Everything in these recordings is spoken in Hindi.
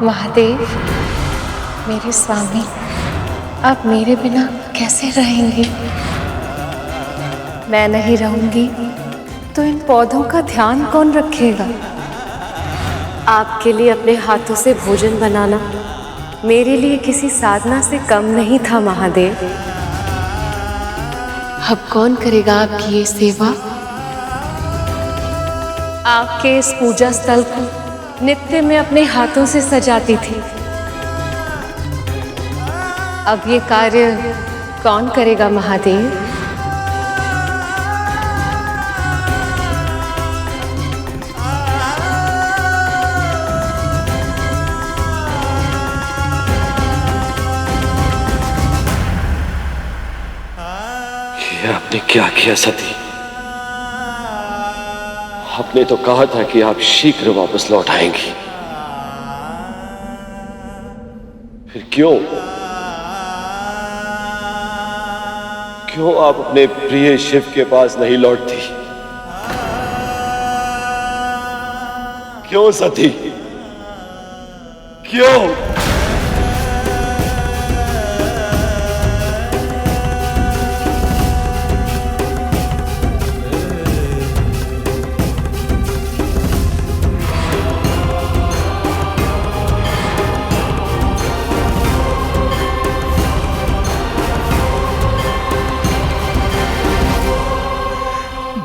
महादेव, मेरे स्वामी, आप मेरे बिना कैसे रहेंगे? मैं नहीं रहूंगी तो इन पौधों का ध्यान कौन रखेगा? आपके लिए अपने हाथों से भोजन बनाना मेरे लिए किसी साधना से कम नहीं था महादेव। अब कौन करेगा आपकी ये सेवा? आपके इस पूजा स्थल को नित्य मैं अपने हाथों से सजाती थी। अब ये कार्य कौन करेगा महादेव? ये आपने क्या किया सती? आपने तो कहा था कि आप शीघ्र वापस लौट आएंगी, फिर क्यों आप अपने प्रिय शिव के पास नहीं लौटती? क्यों सती, क्यों?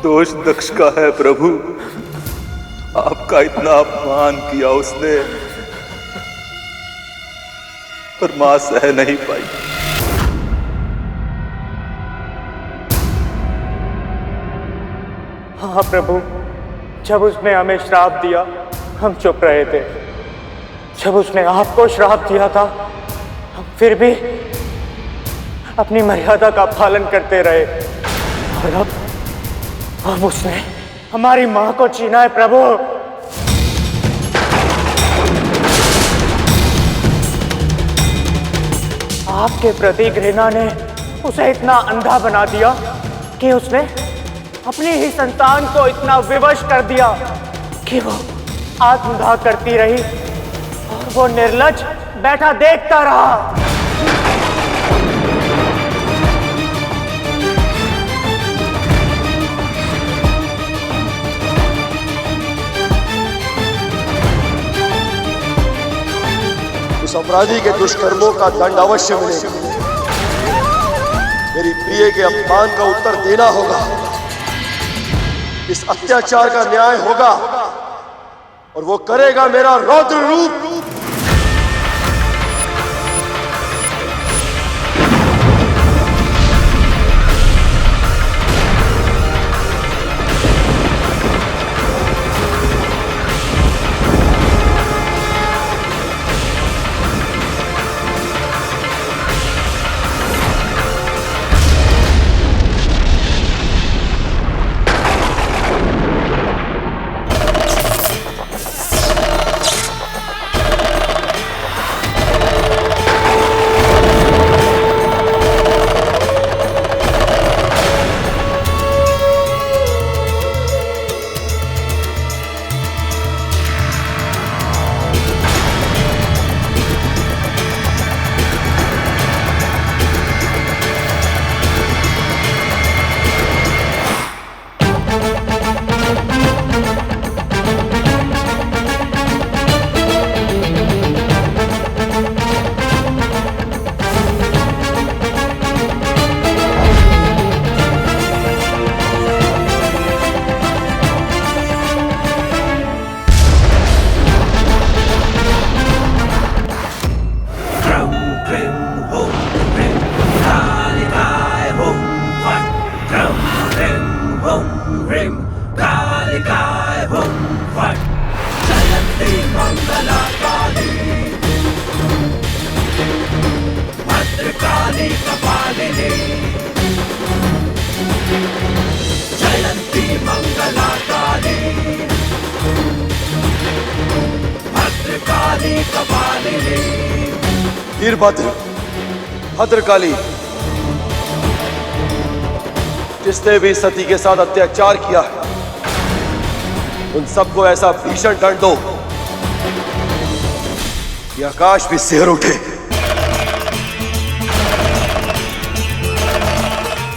दोष दक्ष का है प्रभु, आपका इतना अपमान किया उसने, पर मां सह नहीं पाई। हाँ प्रभु, जब उसने हमें श्राप दिया हम चुप रहे थे। जब उसने आपको श्राप दिया था हम फिर भी अपनी मर्यादा का पालन करते रहे, और अब उसने हमारी मां को छीना है प्रभु। आपके प्रति घृणा ने उसे इतना अंधा बना दिया कि उसने अपनी ही संतान को इतना विवश कर दिया कि वो आत्मदाह करती रही और वो निर्लज्ज बैठा देखता रहा। उस अपराधी के दुष्कर्मों का दंड अवश्य मिलेगा। मेरी प्रिय के अपमान का उत्तर देना होगा, इस अत्याचार का न्याय होगा, और वो करेगा मेरा रौद्र रूप। वीरभद्र, भद्रकाली, जिसने भी सती के साथ अत्याचार किया है उन सबको ऐसा भीषण दंड दो ये आकाश भी सिहर उठे,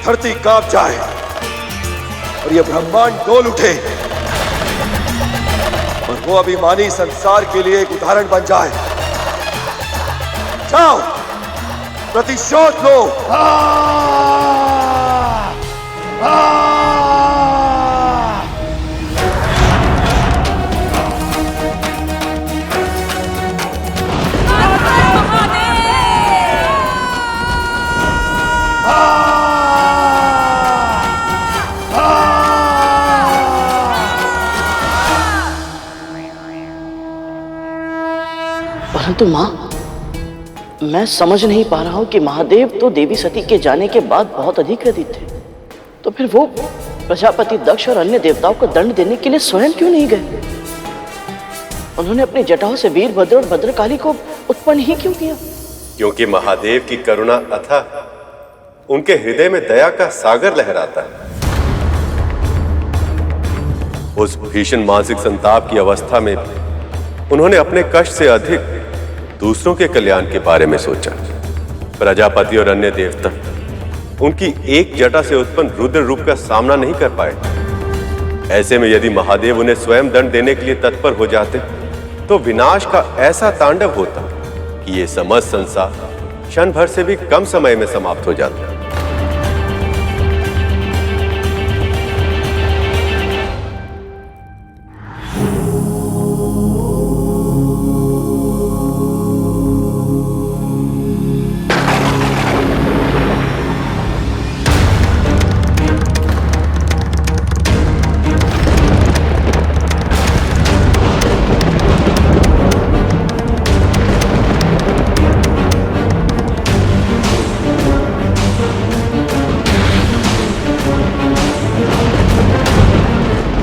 धरती कांप जाए और ये ब्रह्मांड डोल उठे और वो अभिमानी संसार के लिए एक उदाहरण बन जाए। जाओ, प्रतिशोध लो। परंतु माँ, मैं समझ नहीं पा रहा हूं कि महादेव तो देवी सती के जाने के बाद बहुत अधिक क्रोधित थे, तो फिर वो प्रजापति दक्ष और अन्य देवताओं को दंड देने के लिए स्वयं क्यों नहीं गए? उन्होंने अपनी जटाओं से वीरभद्र और भद्रकाली को उत्पन्न ही क्यों किया? क्योंकि महादेव की करुणा अथाह, उनके हृदय में दया का सागर लहराता है। उस भीषण मानसिक संताप की अवस्था में उन्होंने अपने कष्ट से अधिक दूसरों के कल्याण के बारे में सोचा। प्रजापति और अन्य देवता उनकी एक जटा से उत्पन्न रुद्र रूप का सामना नहीं कर पाए। ऐसे में यदि महादेव उन्हें स्वयं दंड देने के लिए तत्पर हो जाते तो विनाश का ऐसा तांडव होता कि ये समस्त संसार क्षण भर से भी कम समय में समाप्त हो जाता।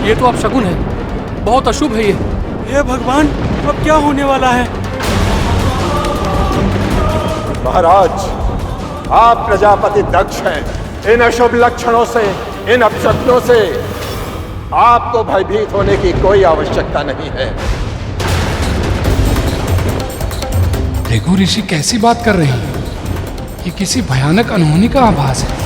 ये तो अब शकुन है, बहुत अशुभ है ये। हे भगवान, अब क्या होने वाला है? महाराज, आप प्रजापति दक्ष हैं। इन अशुभ लक्षणों से, इन अपशक्नों से आपको भयभीत होने की कोई आवश्यकता नहीं है। भृगु ऋषि कैसी बात कर रहे हैं? ये किसी भयानक अनहोनी का आभास है।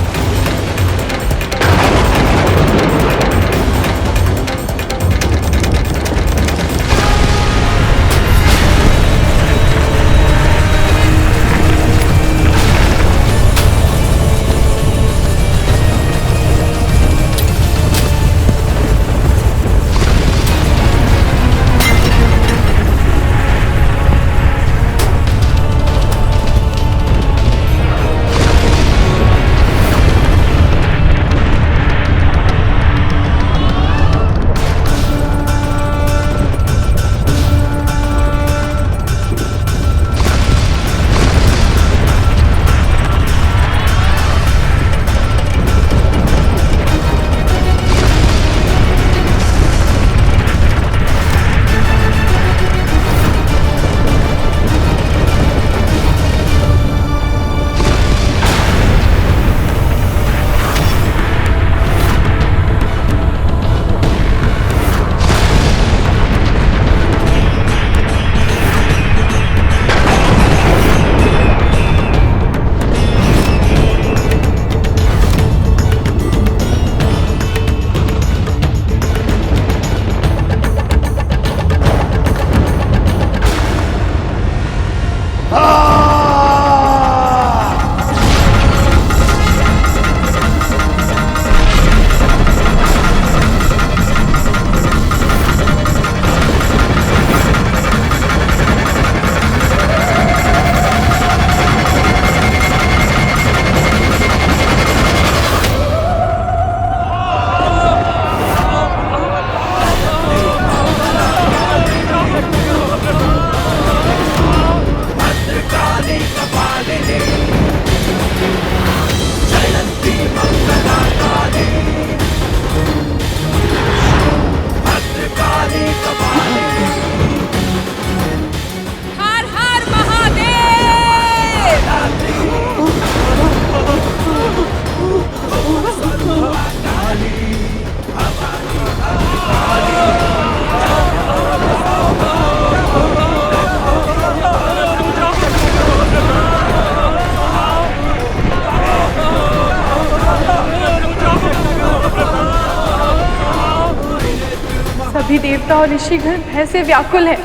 देवता और ऋषिगण भय से व्याकुल हैं।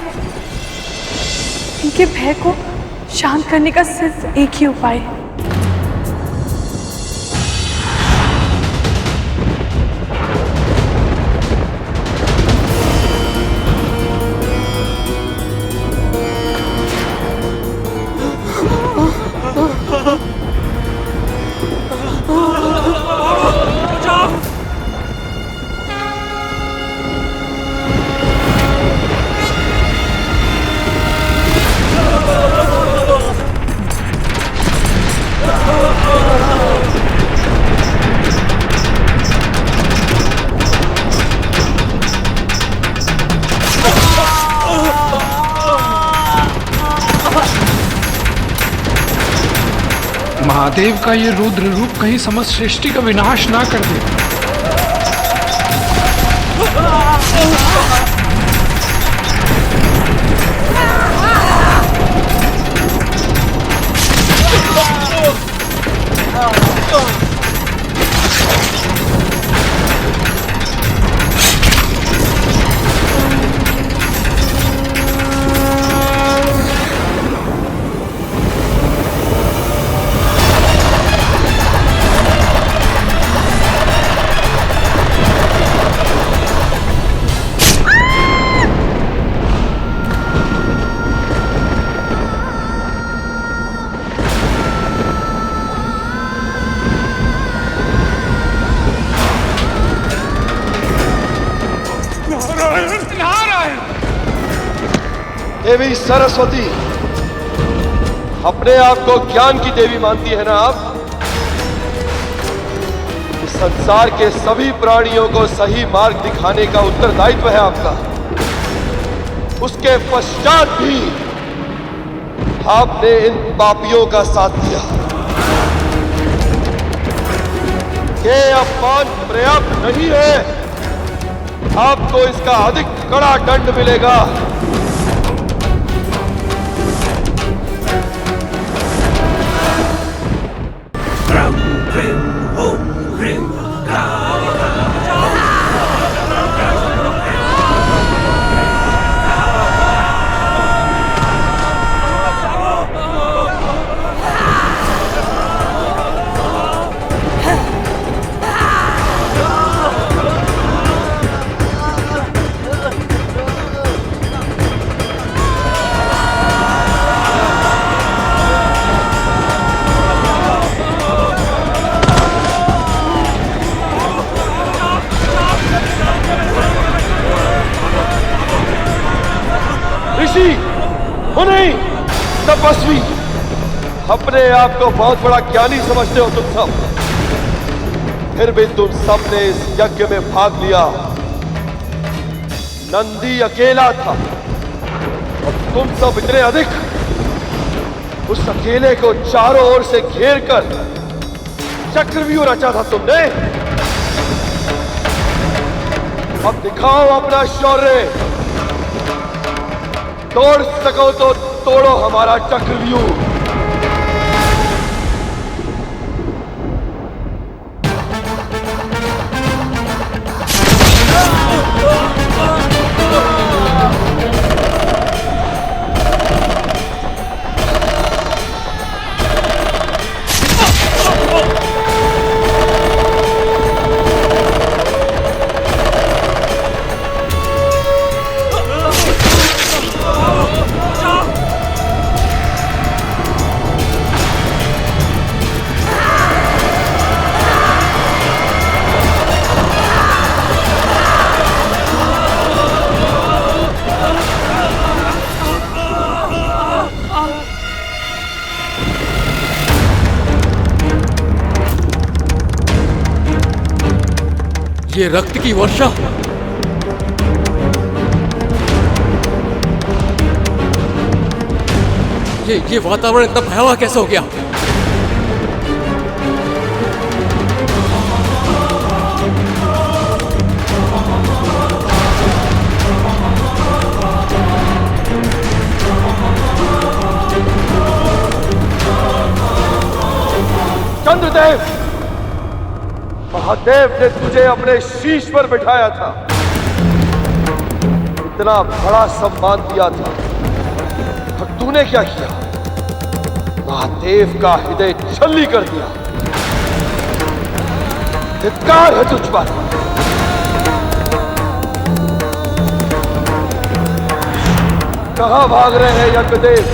इनके भय को शांत करने का सिर्फ एक ही उपाय है। महादेव का ये रुद्र रूप कहीं समस्त सृष्टि का विनाश ना कर दे। देवी सरस्वती, अपने आप को ज्ञान की देवी मानती है ना आप? इस संसार के सभी प्राणियों को सही मार्ग दिखाने का उत्तरदायित्व है आपका। उसके पश्चात भी आपने इन पापियों का साथ दिया। ये अपमान पर्याप्त नहीं है, आपको इसका अधिक कड़ा दंड मिलेगा। नहीं, तपस्वी, अपने आप को बहुत बड़ा ज्ञानी समझते हो तुम सब, फिर भी तुम सबने इस यज्ञ में भाग लिया। नंदी अकेला था और तुम सब इतने अधिक। उस अकेले को चारों ओर से घेर कर चक्रव्यूह रचा था तुमने। अब दिखाओ अपना शौर्य। तोड़ सको तो तोड़ो हमारा चक्रव्यूह। ये रक्त की वर्षा, ये वातावरण इतना भयावह कैसे हो गया? चंद्रदेव, महादेव ने तुझे अपने शीश पर बिठाया था। इतना बड़ा सम्मान दिया था, और तूने क्या किया? महादेव का हृदय छल्ली कर दिया। धिक्कार है तुझ पर। कहां भाग रहे हैं यज्ञदेव?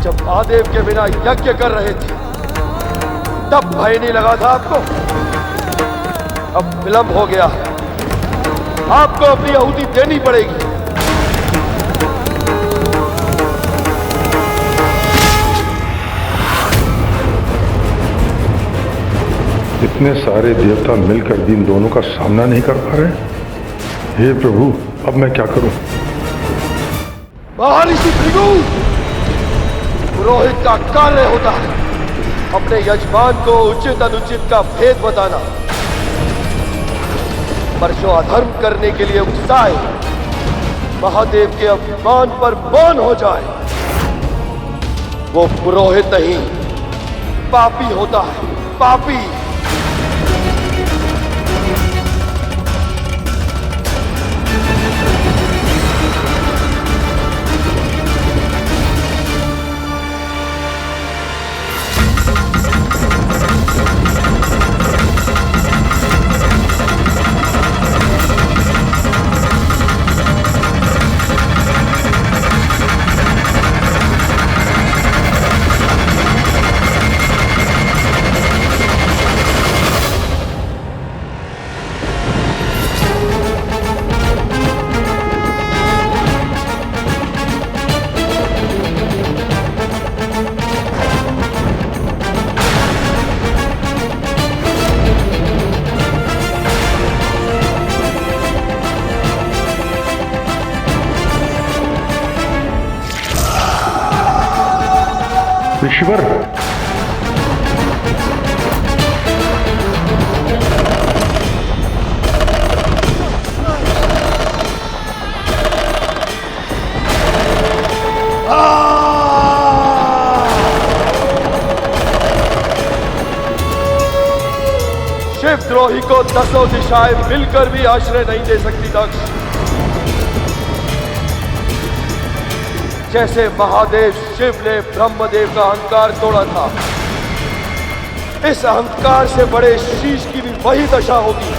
जब महादेव के बिना यज्ञ कर रहे थे तब भय नहीं लगा था आपको? अब विलंब हो गया, आपको अपनी आहुति देनी पड़ेगी। इतने सारे देवता मिलकर भी इन दोनों का सामना नहीं कर पा रहे। हे प्रभु, अब मैं क्या करूं? महर्षि भृगु, पुरोहित का कार्य होता है अपने यजमान को उचित अनुचित का भेद बताना, पर जो अधर्म करने के लिए उकसाए, महादेव के अपमान पर मौन हो जाए, वो पुरोहित नहीं पापी होता है, पापी। ईश्वर, शिवद्रोही को दसों दिशाएं मिलकर भी आश्रय नहीं दे सकती दक्ष। जैसे महादेव शिव ने ब्रह्मदेव का अहंकार तोड़ा था, इस अहंकार से बड़े शीश की भी वही दशा होगी।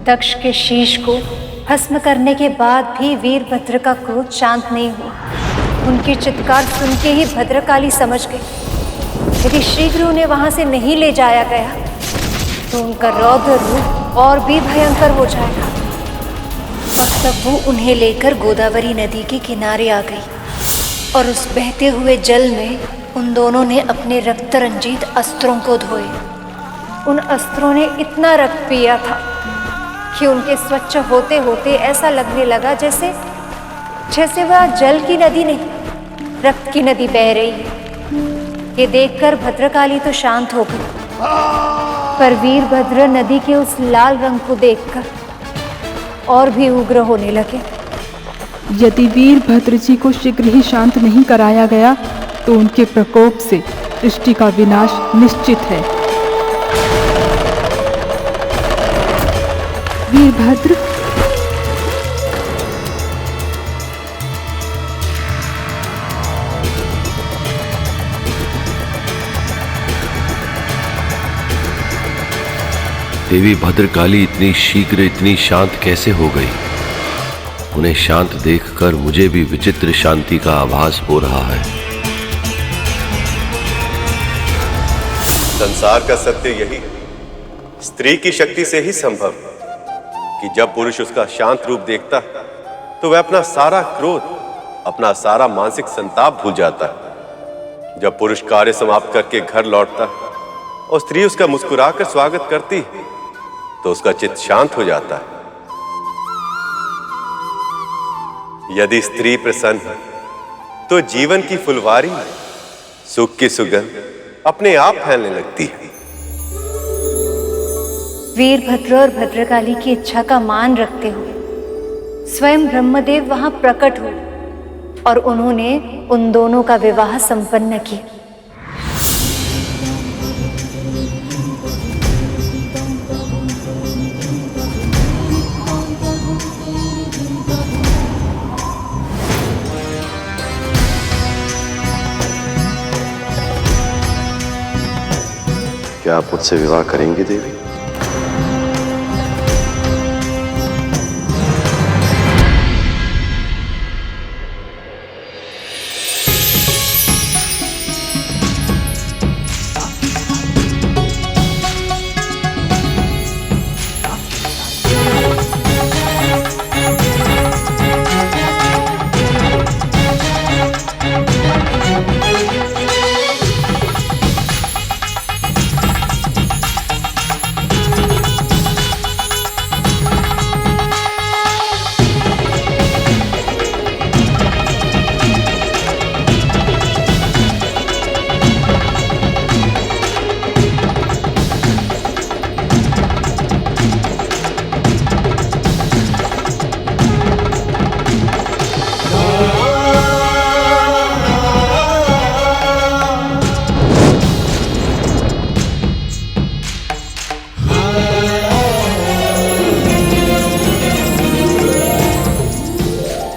दक्ष के शीश को भस्म करने के बाद भी वीरभद्र का क्रोध शांत नहीं हुआ। उनकी चित्कार सुन के ही भद्रकाली समझ गई, यदि शीघ्र उन्हें वहां से नहीं ले जाया गया तो उनका रौद्र रूप और भी भयंकर हो जाएगा। अब तब वो उन्हें लेकर गोदावरी नदी के किनारे आ गई और उस बहते हुए जल में उन दोनों ने अपने रक्त रंजित अस्त्रों को धोए। उन अस्त्रों ने इतना रक्त पिया था कि उनके स्वच्छ होते होते ऐसा लगने लगा जैसे वह जल की नदी नहीं, रक्त की नदी बह रही है। ये देखकर भद्रकाली तो शांत हो गई, पर वीरभद्र नदी के उस लाल रंग को देखकर और भी उग्र होने लगे। यदि वीरभद्र जी को शीघ्र ही शांत नहीं कराया गया तो उनके प्रकोप से सृष्टि का विनाश निश्चित है। वीरभद्र, देवी भद्रकाली इतनी शीघ्र इतनी शांत कैसे हो गई? उन्हें शांत देखकर मुझे भी विचित्र शांति का आभास हो रहा है। संसार का सत्य यही है, स्त्री की शक्ति से ही संभव कि जब पुरुष उसका शांत रूप देखता है तो वह अपना सारा क्रोध, अपना सारा मानसिक संताप भूल जाता है। जब पुरुष कार्य समाप्त करके घर लौटता है और स्त्री उसका मुस्कुराकर स्वागत करती है तो उसका चित्त शांत हो जाता है। यदि स्त्री प्रसन्न है तो जीवन की फुलवारी में सुख की सुगंध अपने आप फैलने लगती है। वीरभद्र और भद्रकाली की इच्छा का मान रखते हुए स्वयं ब्रह्मदेव वहां प्रकट हुए और उन्होंने उन दोनों का विवाह संपन्न किया। क्या आप मुझसे विवाह करेंगी देवी?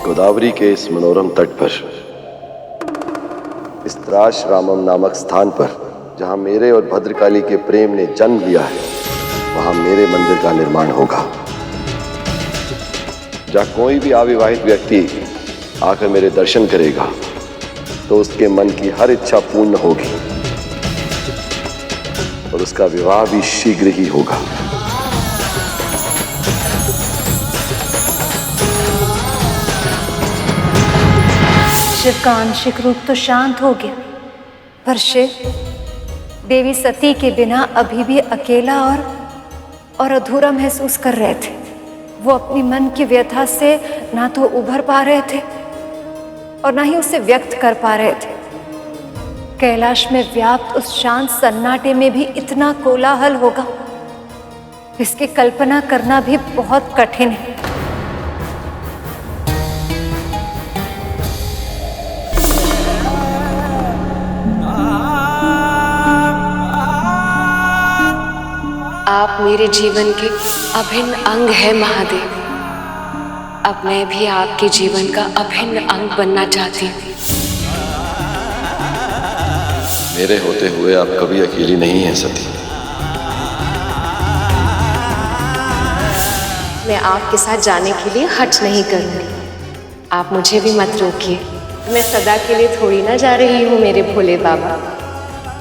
गोदावरी के इस मनोरम तट पर, इस द्राक्षरामम नामक स्थान पर जहां मेरे और भद्रकाली के प्रेम ने जन्म लिया है, वहां मेरे मंदिर का निर्माण होगा। जहां कोई भी अविवाहित व्यक्ति आकर मेरे दर्शन करेगा तो उसके मन की हर इच्छा पूर्ण होगी और उसका विवाह भी शीघ्र ही होगा। शिव का आंशिक रूप तो शांत हो गया, पर शिव देवी सती के बिना अभी भी अकेला और अधूरा महसूस कर रहे थे। वो अपनी मन की व्यथा से ना तो उभर पा रहे थे और ना ही उसे व्यक्त कर पा रहे थे। कैलाश में व्याप्त उस शांत सन्नाटे में भी इतना कोलाहल होगा, इसकी कल्पना करना भी बहुत कठिन है। आप मेरे जीवन के अभिन्न अंग है महादेव। अब मैं भी आपके जीवन का अभिन्न अंग बनना चाहती हूँ। मेरे होते हुए आप कभी अकेली नहीं हैं सती। मैं आपके साथ जाने के लिए हट नहीं करूँगी। आप मुझे भी मत रोकिए। मैं सदा के लिए थोड़ी ना जा रही हूँ मेरे भोले बाबा।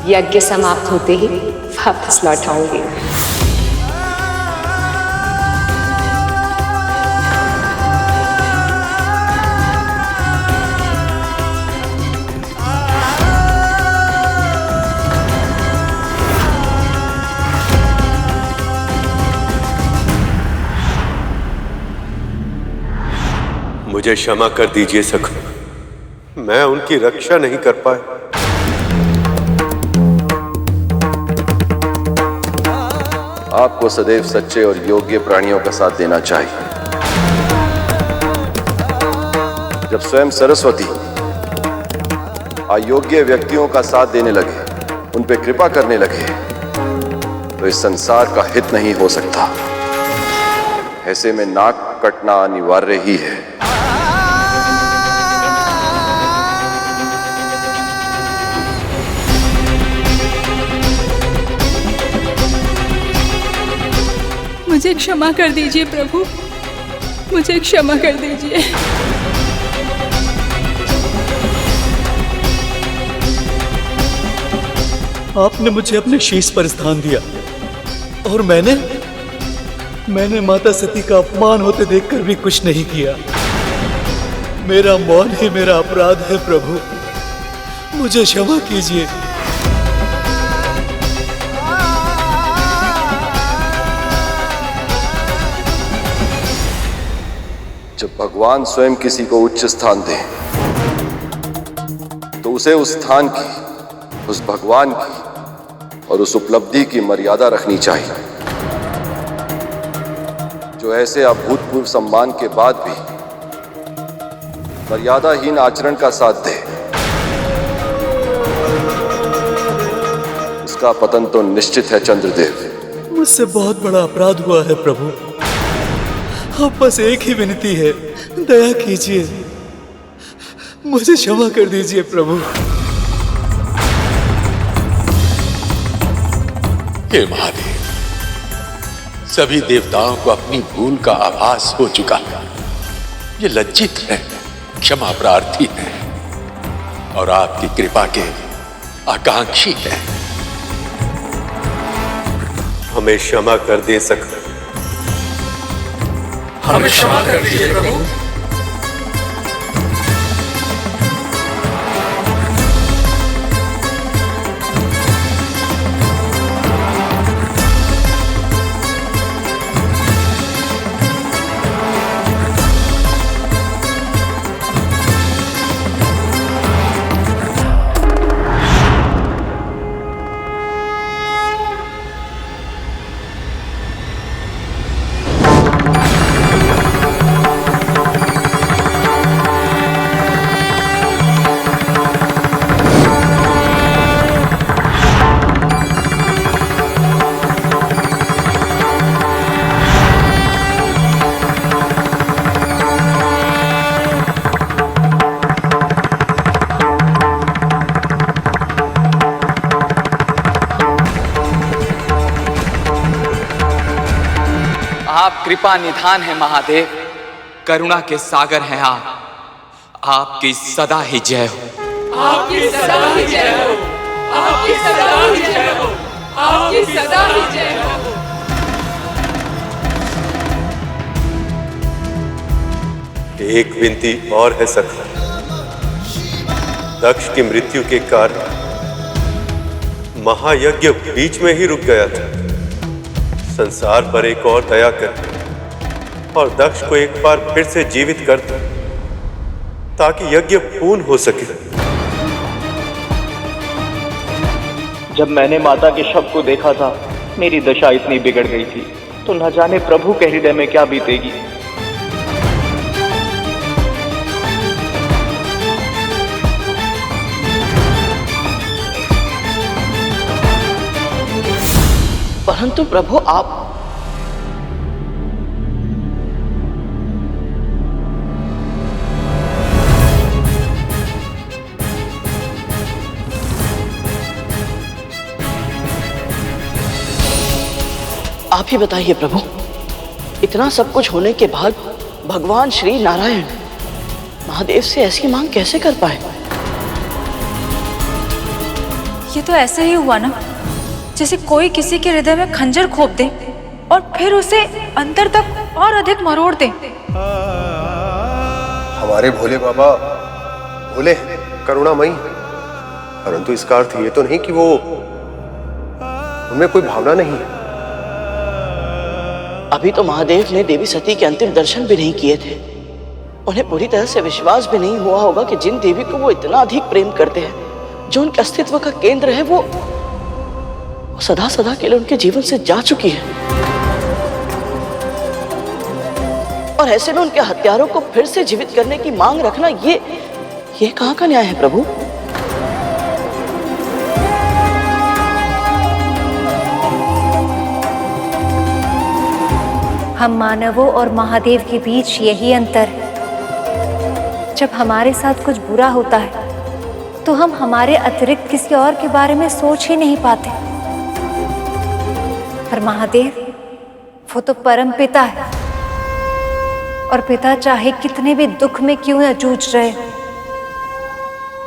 यज्ञ समाप्त होते ही वापस लौट आऊंगी। मुझे क्षमा कर दीजिए सखा, मैं उनकी रक्षा नहीं कर पाया। आपको सदैव सच्चे और योग्य प्राणियों का साथ देना चाहिए। जब स्वयं सरस्वती अयोग्य व्यक्तियों का साथ देने लगे, उन पे कृपा करने लगे, तो इस संसार का हित नहीं हो सकता। ऐसे में नाक कटना अनिवार्य ही है। मुझे क्षमा कर दीजिए प्रभु, मुझे क्षमा कर दीजिए। आपने मुझे अपने शीश पर स्थान दिया और मैंने माता सती का अपमान होते देखकर भी कुछ नहीं किया। मेरा मौन ही मेरा अपराध है प्रभु, मुझे क्षमा कीजिए। जब भगवान स्वयं किसी को उच्च स्थान दे तो उसे उस स्थान की, उस भगवान की और उस उपलब्धि की मर्यादा रखनी चाहिए। जो ऐसे अभूतपूर्व सम्मान के बाद भी मर्यादाहीन आचरण का साथ दे, उसका पतन तो निश्चित है चंद्रदेव। मुझसे बहुत बड़ा अपराध हुआ है प्रभु, अब बस एक ही विनती है, दया कीजिए, मुझे क्षमा कर दीजिए प्रभु। हे महादेव, सभी देवताओं को अपनी भूल का आभास हो चुका है। ये लज्जित है, क्षमा प्रार्थी है और आपकी कृपा के आकांक्षी है। हमें क्षमा कर दे सकते, हमें क्षमा कर दीजिए प्रभु। आप कृपा निधान है महादेव, करुणा के सागर हैं आप, आपकी सदा ही जय हो। आपकी सदा ही जय हो, आपकी सदा ही जय हो, आपकी सदा ही जय हो। एक विनती और है सखा। दक्ष की मृत्यु के कारण महायज्ञ बीच में ही रुक गया था। संसार पर एक और दया कर और दक्ष को एक बार फिर से जीवित कर दो ताकि यज्ञ पूर्ण हो सके। जब मैंने माता के शव को देखा था, मेरी दशा इतनी बिगड़ गई थी, तो न जाने प्रभु के हृदय में क्या बीतेगी। परंतु प्रभु आप ही बताइए प्रभु, इतना सब कुछ होने के बाद भगवान श्री नारायण महादेव से ऐसी मांग कैसे कर पाए? ये तो ऐसे ही हुआ ना, जैसे कोई किसी के हृदय में खंजर खोप दे और फिर उसे अंदर तक और अधिक मरोड़ दे। हमारे भोले बाबा भोले हैं, करुणामयी, परंतु इसका अर्थ ये तो नहीं कि वो उनमें कोई भावना नहीं है। अभी तो महादेव ने देवी सती के अंतिम दर्शन भी नहीं किए थे। उन्हें पूरी तरह से विश्वास भी नहीं हुआ होगा कि जिन देवी को वो इतना अधिक प्रेम करते हैं, जो उनके अस्तित्व का केंद्र है, वो सदा सदा के लिए उनके जीवन से जा चुकी है। और ऐसे में उनके हत्यारों को फिर से जीवित करने की मांग रखना, ये कहां का न्याय है प्रभु? हम मानवों और महादेव के बीच यही अंतर है। जब हमारे साथ कुछ बुरा होता है तो हम हमारे अतिरिक्त किसी और के बारे में सोच ही नहीं पाते, पर महादेव वो तो परम पिता है, और पिता चाहे कितने भी दुख में क्यों न जूझ रहे,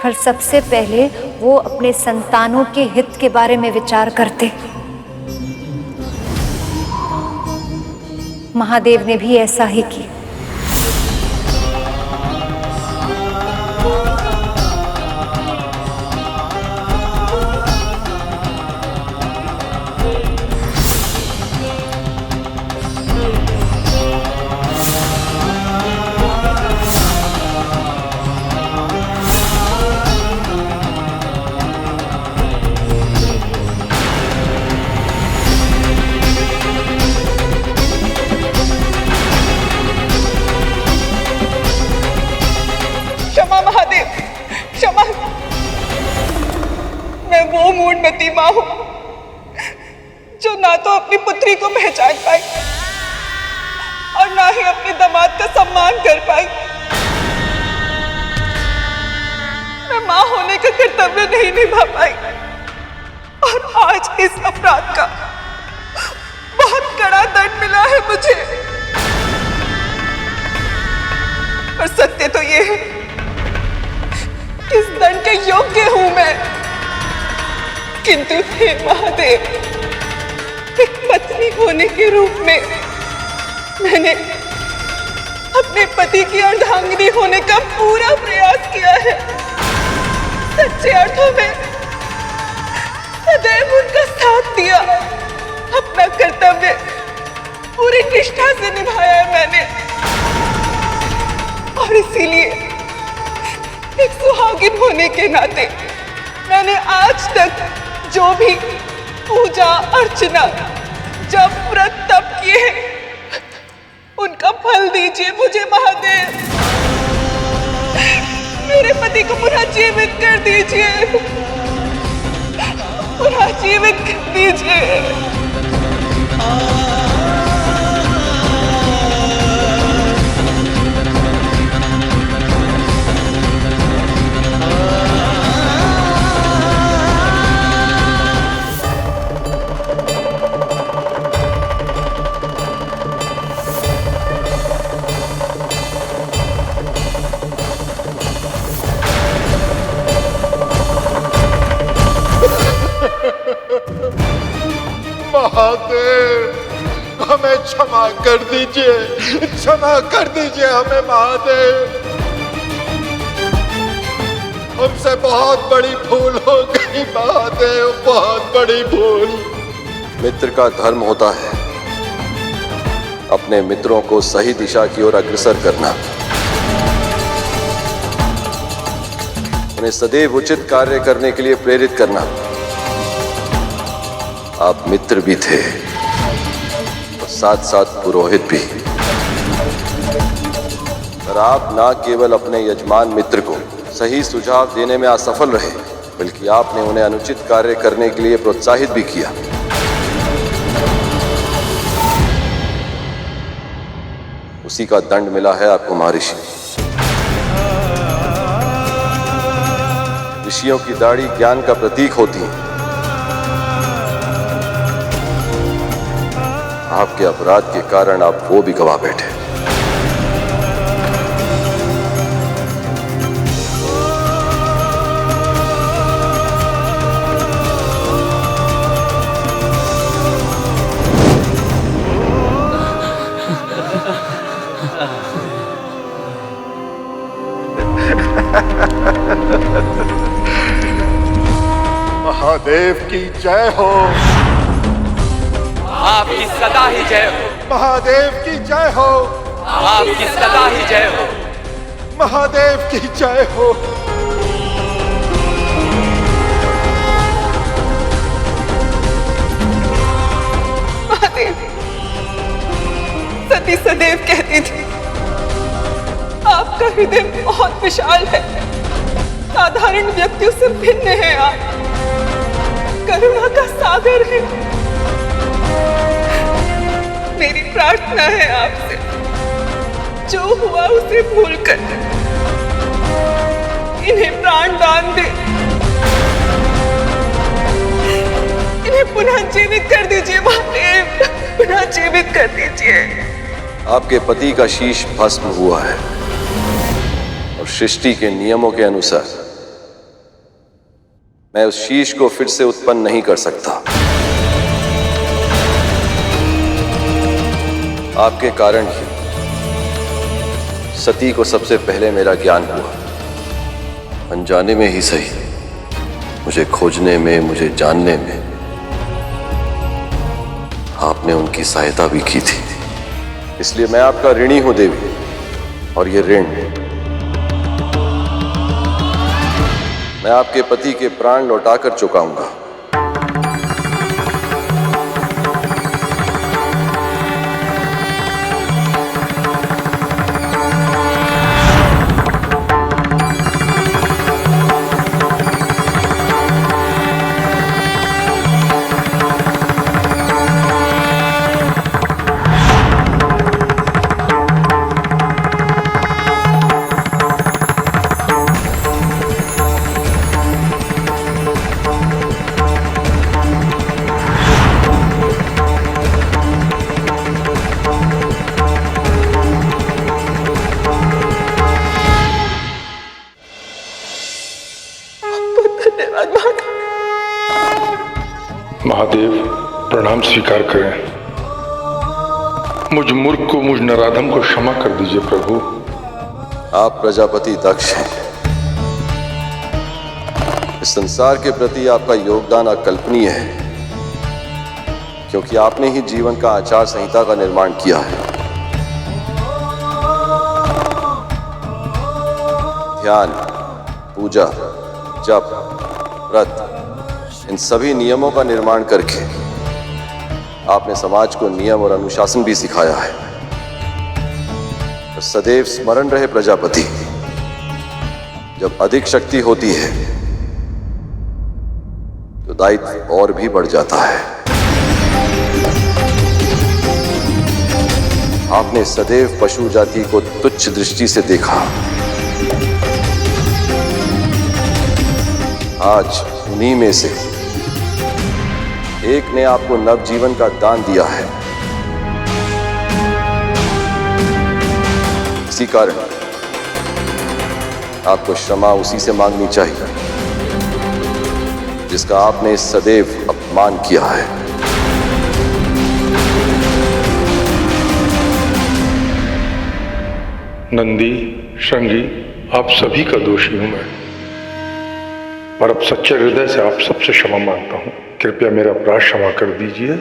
पर सबसे पहले वो अपने संतानों के हित के बारे में विचार करते। महादेव ने भी ऐसा ही किया। मूढ़मती माँ हूं जो ना तो अपनी पुत्री को पहचान पाई और ना ही अपने दामाद का सम्मान कर पाई। मैं माँ होने का कर्तव्य नहीं निभा पाई और आज इस अपराध का बहुत कड़ा दंड मिला है मुझे। और सत्य तो ये है कि इस दंड के योग्य हूं मैं, किंतु हे महादेव, एक पत्नी होने के रूप में मैंने अपने पति की अर्धांगिनी होने का पूरा प्रयास किया है। सच्चे अर्थों में सदैव उनका साथ दिया, अपना कर्तव्य पूरी निष्ठा से निभाया है मैंने। और इसीलिए एक सुहागिन होने के नाते मैंने आज तक जो भी पूजा अर्चना जब व्रत तप किए उनका फल दीजिए मुझे महादेव। मेरे पति को पुनः जीवित कर दीजिए, पुनः जीवित कर दीजिए। महादेव, हमें क्षमा कर दीजिए, क्षमा कर दीजिए हमें महादेव। हमसे बहुत बड़ी भूल हो गई महादेव, बहुत बड़ी भूल। मित्र का धर्म होता है अपने मित्रों को सही दिशा की ओर अग्रसर करना, उन्हें सदैव उचित कार्य करने के लिए प्रेरित करना। आप मित्र भी थे और साथ साथ पुरोहित भी, पर आप न केवल अपने यजमान मित्र को सही सुझाव देने में असफल रहे, बल्कि आपने उन्हें अनुचित कार्य करने के लिए प्रोत्साहित भी किया। उसी का दंड मिला है आपको महर्षि। ऋषियों की दाढ़ी ज्ञान का प्रतीक होती है। आपके अपराध के कारण आप वो भी गवा बैठे। महादेव की जय हो, आपकी सदा ही जय हो। महादेव की जय हो, आपकी सदा ही जय हो। महादेव की जय हो। महादेव, सती सदैव कहती थी आपका हृदय बहुत विशाल है, साधारण व्यक्तियों से भिन्न है आप, करुणा का सागर है। मेरी प्रार्थना है आपसे, जो हुआ उसे भूलकर इन्हें प्राण दान दे, इन्हें पुनः जीवित कर दीजिए महादेव, पुनः जीवित कर दीजिए। आपके पति का शीश भस्म हुआ है और सृष्टि के नियमों के अनुसार मैं उस शीश को फिर से उत्पन्न नहीं कर सकता। आपके कारण ही सती को सबसे पहले मेरा ज्ञान हुआ। अनजाने में ही सही, मुझे खोजने में, मुझे जानने में आपने उनकी सहायता भी की थी। इसलिए मैं आपका ऋणी हूं देवी, और ये ऋण मैं आपके पति के प्राण लौटाकर चुकाऊंगा। महादेव, प्रणाम स्वीकार करें। मुझ मूर्ख को, मुझ नराधम को क्षमा कर दीजिए प्रभु। आप प्रजापति दक्ष हैं। इस संसार के प्रति आपका योगदान अकल्पनीय है, क्योंकि आपने ही जीवन का आचार संहिता का निर्माण किया है। ध्यान, पूजा, जप, व्रत, इन सभी नियमों का निर्माण करके आपने समाज को नियम और अनुशासन भी सिखाया है। तो सदैव स्मरण रहे प्रजापति, जब अधिक शक्ति होती है तो दायित्व और भी बढ़ जाता है। आपने सदैव पशु जाति को तुच्छ दृष्टि से देखा। आज उन्हीं में से एक ने आपको नवजीवन का दान दिया है। इसी कारण आपको क्षमा उसी से मांगनी चाहिए जिसका आपने सदैव अपमान किया है। नंदी, श्रृंगी, आप सभी का दोषी हूं मैं, और अब सच्चे हृदय से आप सबसे क्षमा मांगता हूं। कृपया मेरा अपराध क्षमा कर दीजिए।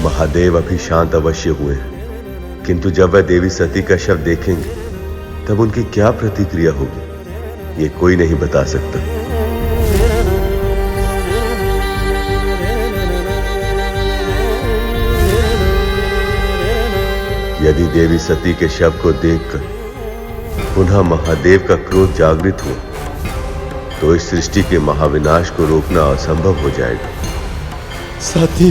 महादेव अभी शांत अवश्य हुए, किंतु जब वह देवी सती का शव देखेंगे तब उनकी क्या प्रतिक्रिया होगी, ये कोई नहीं बता सकता। यदि देवी सती के शव को देखकर पुनः महादेव का क्रोध जागृत हो तो इस सृष्टि के महाविनाश को रोकना असंभव हो जाएगा। साथी,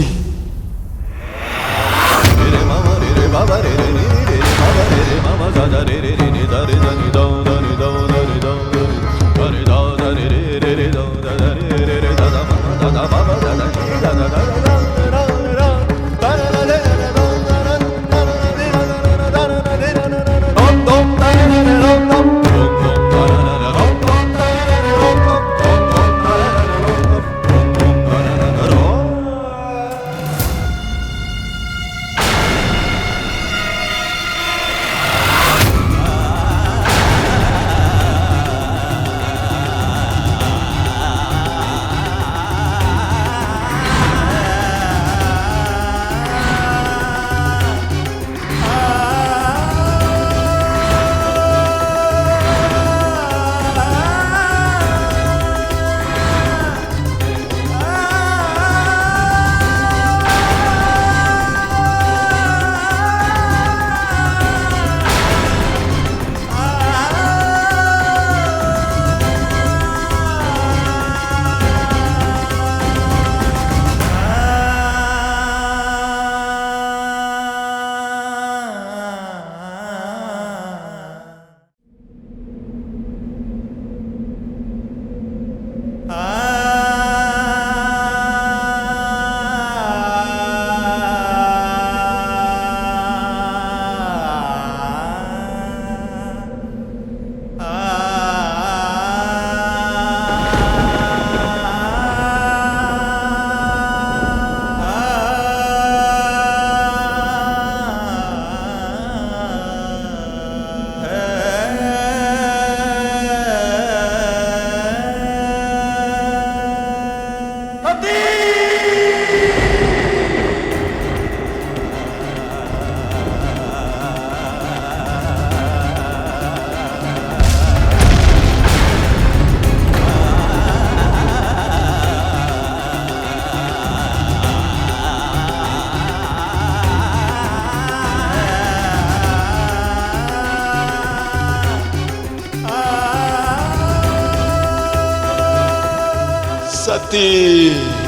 सती।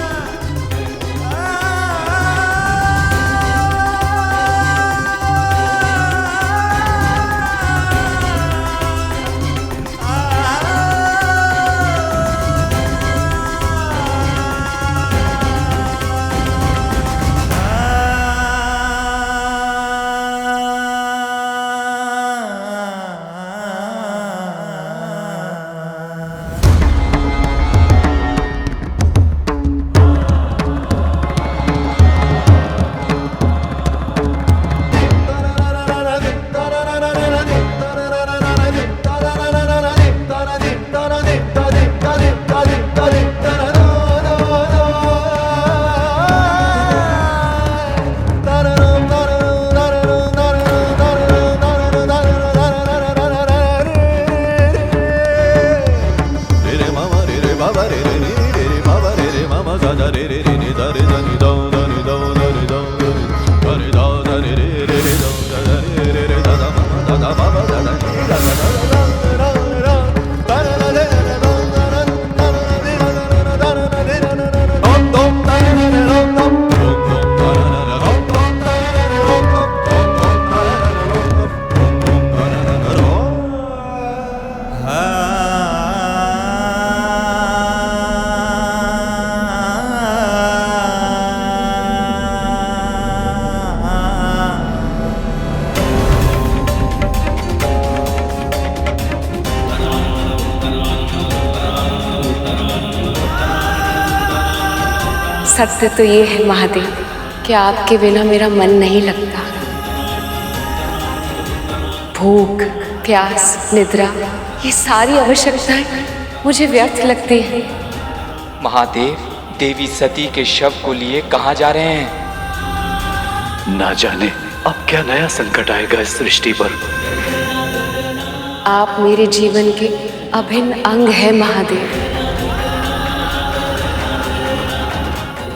सत्य तो ये है महादेव कि आपके बिना मेरा मन नहीं लगता। भूख, प्यास, निद्रा, ये सारी आवश्यकताएं मुझे व्यर्थ लगती हैं। महादेव, देवी सती के शव को लिए कहाँ जा रहे हैं? ना जाने अब क्या नया संकट आएगा इस सृष्टि पर। आप मेरे जीवन के अभिन्न अंग है महादेव।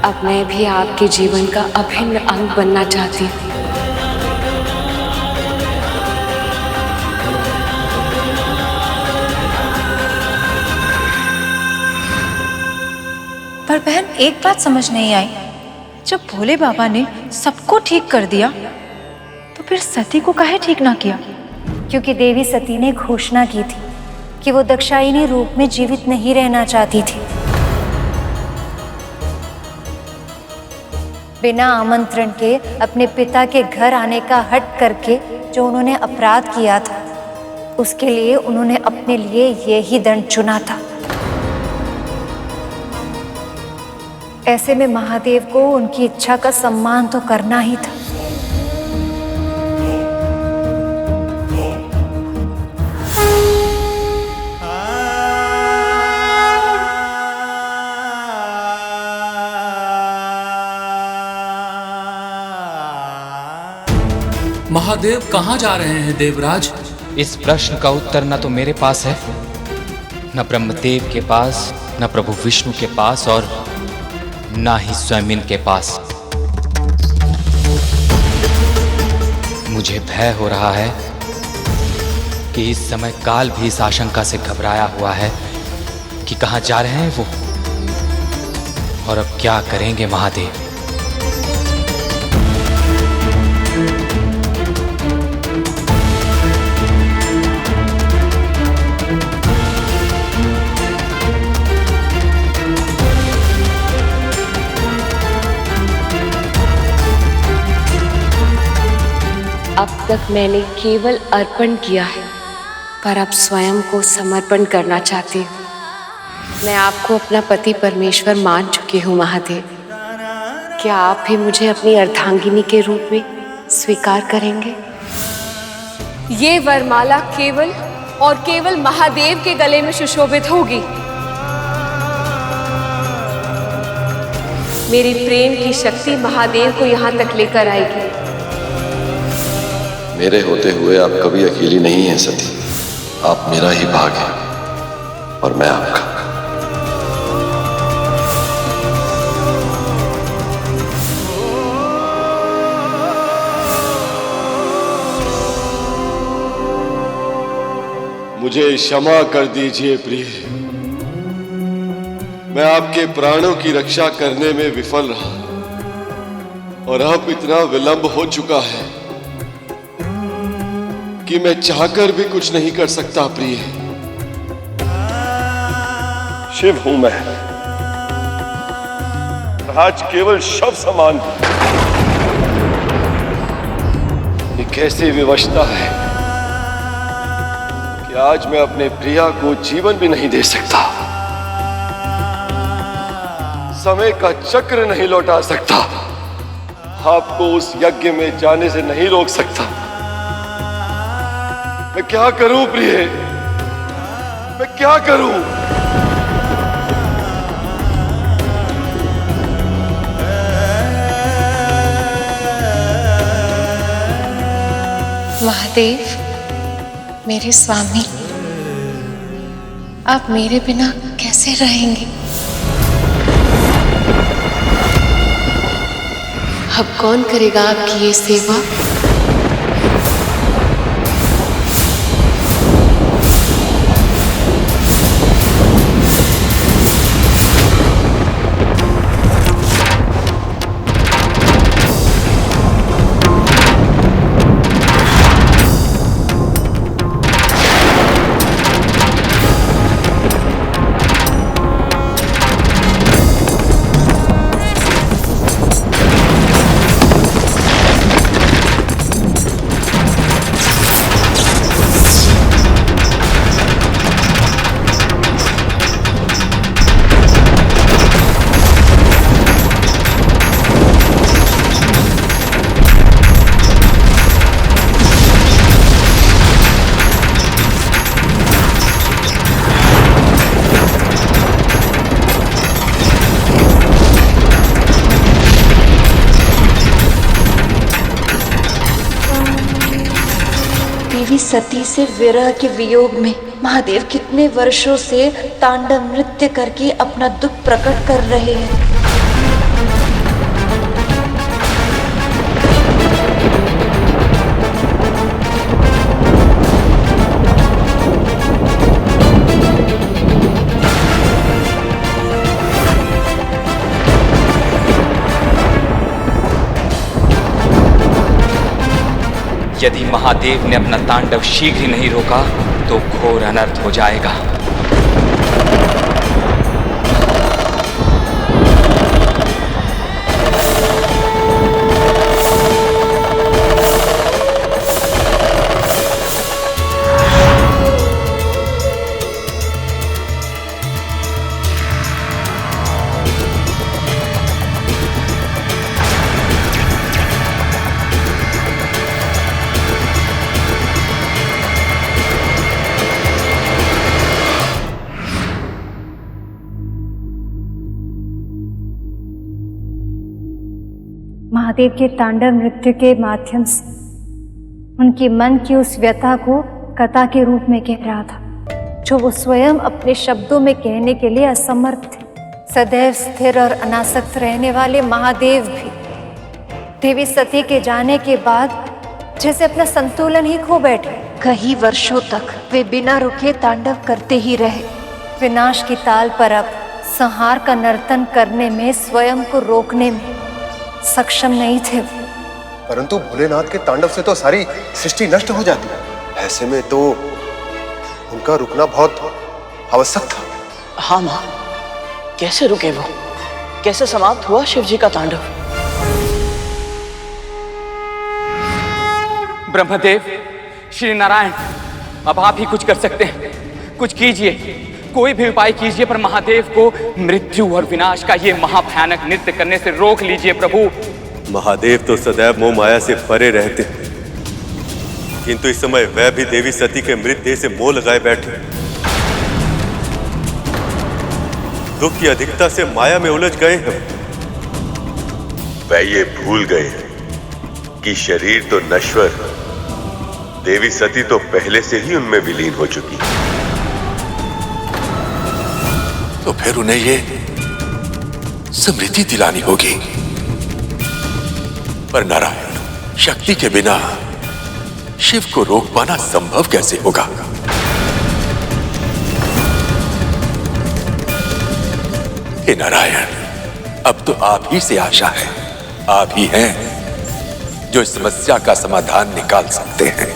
अब मैं भी आपके जीवन का अभिन्न अंग बनना चाहती हूँ। पर बहन, एक बात समझ नहीं आई, जब भोले बाबा ने सबको ठीक कर दिया तो फिर सती को काहे ठीक ना किया? क्योंकि देवी सती ने घोषणा की थी कि वो दाक्षायणी रूप में जीवित नहीं रहना चाहती थी। बिना आमंत्रण के अपने पिता के घर आने का हट करके जो उन्होंने अपराध किया था, उसके लिए उन्होंने अपने लिए यही दंड चुना था। ऐसे में महादेव को उनकी इच्छा का सम्मान तो करना ही था। महादेव कहाँ जा रहे हैं देवराज? इस प्रश्न का उत्तर न तो मेरे पास है, न ब्रह्मदेव के पास, न प्रभु विष्णु के पास, और न ही स्वयं इनके पास। मुझे भय हो रहा है कि इस समय काल भी इस आशंका से घबराया हुआ है कि कहाँ जा रहे हैं वो और अब क्या करेंगे महादेव। अब तक मैंने केवल अर्पण किया है, पर अब स्वयं को समर्पण करना चाहती हूँ। मैं आपको अपना पति परमेश्वर मान चुकी हूँ महादेव। क्या आप भी मुझे अपनी अर्धांगिनी के रूप में स्वीकार करेंगे? ये वरमाला केवल और केवल महादेव के गले में सुशोभित होगी। मेरी प्रेम की शक्ति महादेव को यहाँ तक लेकर आएगी। मेरे होते हुए आप कभी अकेली नहीं हैं सती। आप मेरा ही भाग हैं और मैं आपका। मुझे क्षमा कर दीजिए प्रिय। मैं आपके प्राणों की रक्षा करने में विफल रहा और अब इतना विलंब हो चुका है कि मैं चाहकर भी कुछ नहीं कर सकता। प्रिय, शिव हूं मैं, आज केवल शव समान हूं। ये कैसी विवशता है कि आज मैं अपने प्रिया को जीवन भी नहीं दे सकता, समय का चक्र नहीं लौटा सकता, आपको उस यज्ञ में जाने से नहीं रोक सकता। मैं क्या करूं प्रिय, मैं क्या करूं? महादेव, मेरे स्वामी, आप मेरे बिना कैसे रहेंगे? अब कौन करेगा आपकी ये सेवा? देवी सती से विरह के वियोग में महादेव कितने वर्षों से तांडव नृत्य करके अपना दुख प्रकट कर रहे हैं। यदि महादेव ने अपना तांडव शीघ्र ही नहीं रोका तो घोर अनर्थ हो जाएगा। महादेव के तांडव नृत्य के माध्यम से उनके मन की उस व्यथा को कथा के रूप में कह रहा था, जो वो स्वयं अपने शब्दों में कहने के लिए असमर्थ थे। सदैव स्थिर और अनासक्त रहने वाले महादेव भी देवी सती के जाने के बाद जैसे अपना संतुलन ही खो बैठे। कई वर्षों तक वे बिना रुके तांडव करते ही रहे। विनाश की ताल पर अब संहार का नर्तन करने में, स्वयं को रोकने में सक्षम नहीं थे। परंतु भोलेनाथ के तांडव से तो सारी सृष्टि नष्ट हो जाती है। ऐसे में तो उनका रुकना बहुत आवश्यक था। हाँ माँ, कैसे रुके वो? कैसे समाप्त हुआ शिव जी का तांडव? ब्रह्मदेव, श्री नारायण, अब आप ही कुछ कर सकते हैं। कुछ कीजिए, कोई भी उपाय कीजिए, पर महादेव को मृत्यु और विनाश का ये महाभयानक नृत्य करने से रोक लीजिए प्रभु। महादेव तो सदैव मोह माया से परे रहते, किंतु इस समय वह भी देवी सती के मृत देह से मोह लगाए बैठे। दुख की अधिकता से माया में उलझ गए हैं। वह ये भूल गए हैं कि शरीर तो नश्वर, देवी सती तो पहले से ही उनमें विलीन हो चुकी। तो फिर उन्हें ये स्मृति दिलानी होगी। पर नारायण, शक्ति के बिना शिव को रोक पाना संभव कैसे होगा? हे नारायण, अब तो आप ही से आशा है। आप ही हैं जो इस समस्या का समाधान निकाल सकते हैं।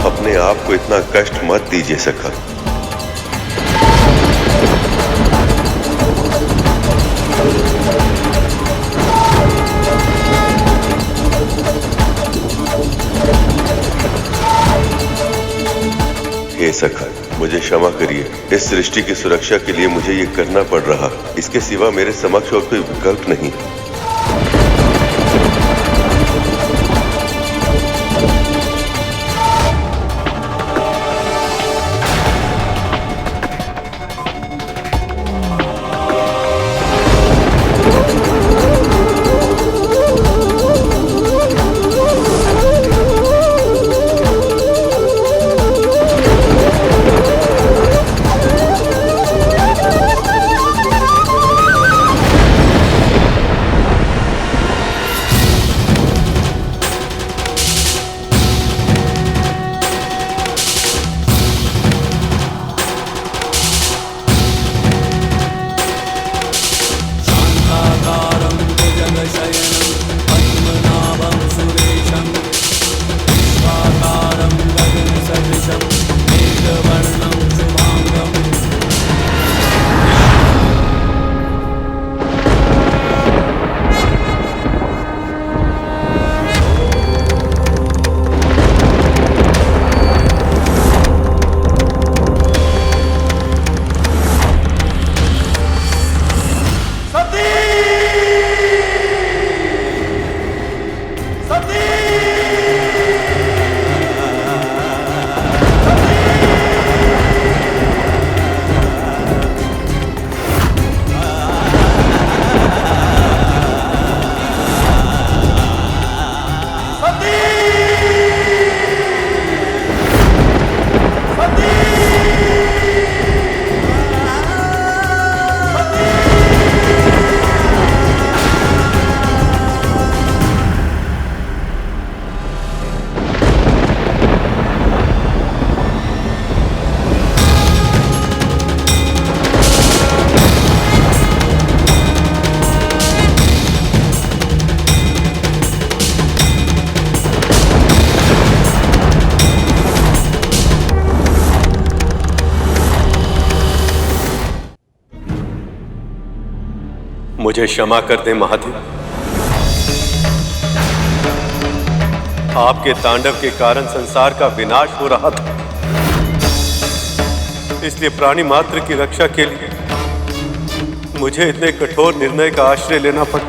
अपने आप को इतना कष्ट मत दीजिए सखा। हे सखा, मुझे क्षमा करिए। इस सृष्टि की सुरक्षा के लिए मुझे ये करना पड़ रहा। इसके सिवा मेरे समक्ष और कोई विकल्प नहीं। मुझे क्षमा कर दें महादेव। आपके तांडव के कारण संसार का विनाश हो रहा था, इसलिए प्राणी मात्र की रक्षा के लिए मुझे इतने कठोर निर्णय का आश्रय लेना पड़ा।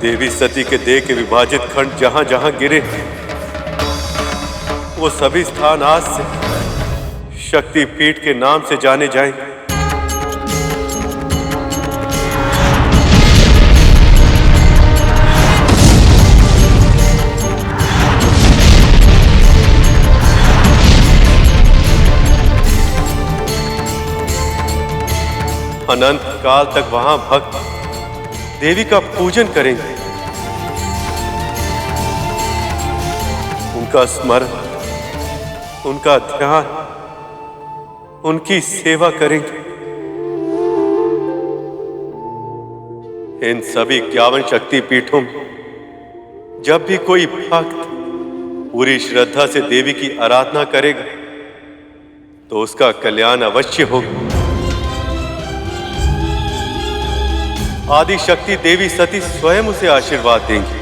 देवी सती के देह के विभाजित खंड जहां जहां गिरे, वो सभी स्थान आज से शक्तिपीठ के नाम से जाने जाएंगे। अनंत काल तक वहां भक्त देवी का पूजन करेंगे, उनका स्मरण, उनका ध्यान, उनकी सेवा करेंगे। इन सभी 51 शक्ति पीठों में जब भी कोई भक्त पूरी श्रद्धा से देवी की आराधना करेगा तो उसका कल्याण अवश्य होगा। आदि शक्ति देवी सती स्वयं उसे आशीर्वाद देंगी।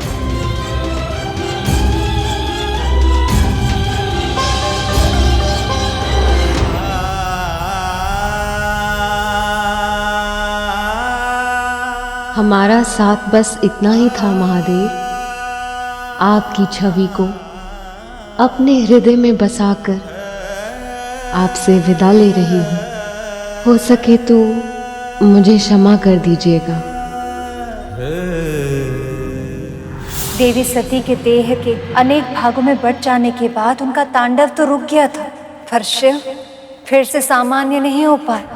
हमारा साथ बस इतना ही था महादेव। आपकी छवि को अपने हृदय में बसाकर आपसे विदा ले रही हूँ। हो सके तो मुझे क्षमा कर दीजिएगा। देवी सती के देह के अनेक भागों में बट जाने के बाद उनका तांडव तो रुक गया था, पर शिव फिर से सामान्य नहीं हो पाया।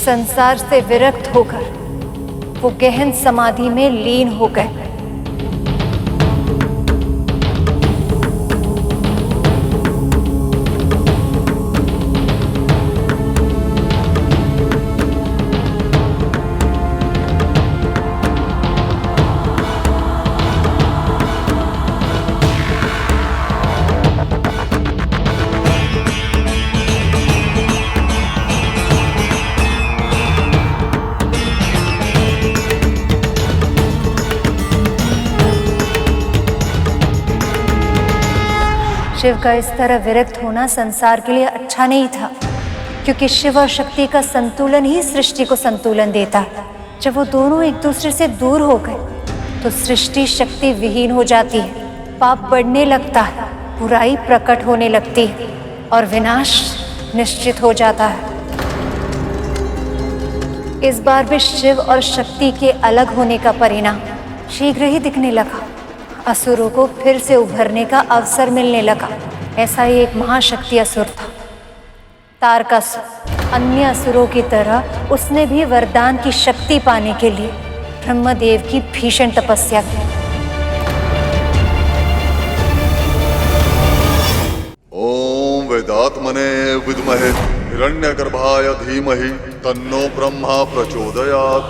संसार से विरक्त होकर वो गहन समाधि में लीन हो गए। शिव का इस तरह विरक्त होना संसार के लिए अच्छा नहीं था, क्योंकि शिव और शक्ति का संतुलन ही सृष्टि को संतुलन देता है। जब वो दोनों एक दूसरे से दूर हो गए तो सृष्टि शक्ति विहीन हो जाती है, पाप बढ़ने लगता है, बुराई प्रकट होने लगती है और विनाश निश्चित हो जाता है। इस बार भी शिव और शक्ति के अलग होने का परिणाम शीघ्र ही दिखने लगा। असुरों को फिर से उभरने का अवसर मिलने लगा। ऐसा ही एक महाशक्ति असुर था, तारकासुर। अन्य असुरों की तरह उसने भी वरदान की शक्ति पाने के लिए ब्रह्मदेव की भीषण तपस्या की। ओम वेदात्मने विद्महे हिरण्यगर्भाय धीमहि तन्नो ब्रह्मा प्रचोदयात्।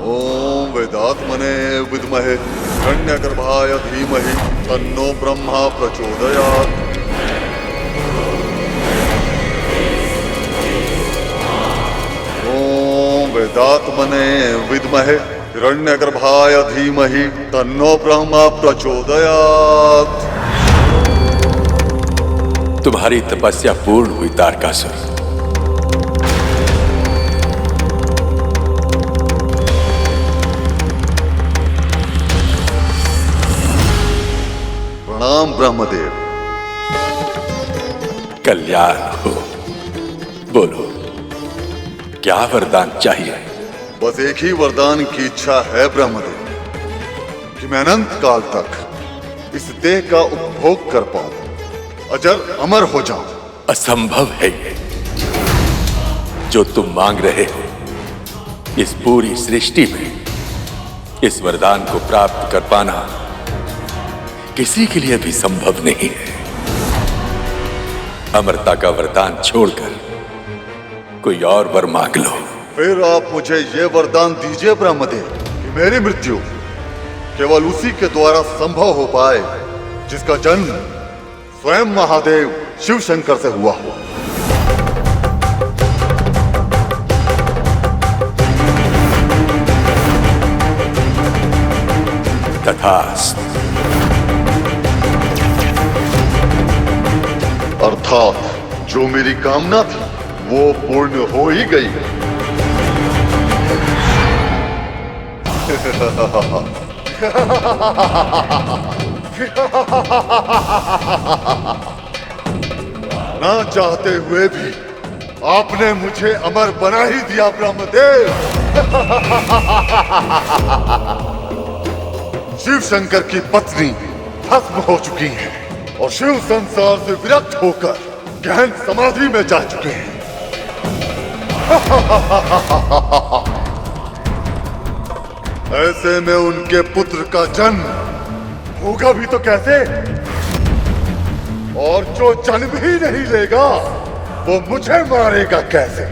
ओम वेदात्मने विद्महे हिरण्यगर्भाय धीमहि तन्नो ब्रह्मा प्रचोदयात्। ओम वेदात्मने विद्महे हिरण्यगर्भाय धीमहि तन्नो ब्रह्मा प्रचोदयात्। तुम्हारी तपस्या पूर्ण हुई तारकासुर। प्रणाम ब्रह्मदेव। कल्याण हो। बोलो, क्या वरदान चाहिए? बस एक ही वरदान की इच्छा है ब्रह्मदेव, कि मैं अनंत काल तक इस देह का उपभोग कर पाऊं, अजर अमर हो जाऊं। असंभव है ये जो तुम मांग रहे हो। इस पूरी सृष्टि में इस वरदान को प्राप्त कर पाना किसी के लिए भी संभव नहीं है। अमरता का वरदान छोड़कर कोई और वर मांग लो। फिर आप मुझे ये वरदान दीजिए ब्रह्मदेव, कि मेरी मृत्यु केवल उसी के द्वारा संभव हो पाए जिसका जन्म स्वयं महादेव शिव शंकर से हुआ हो। तथास्तु। अर्थात जो मेरी कामना थी वो पूर्ण हो ही गई। ना चाहते हुए भी आपने मुझे अमर बना ही दिया ब्रह्मदेव। शिव शंकर की पत्नी भस्म हो चुकी है और शिव संसार से विरक्त होकर गहन समाधि में जा चुके हैं। ऐसे में उनके पुत्र का जन्म होगा भी तो कैसे? और जो जन्म ही नहीं लेगा वो मुझे मारेगा कैसे?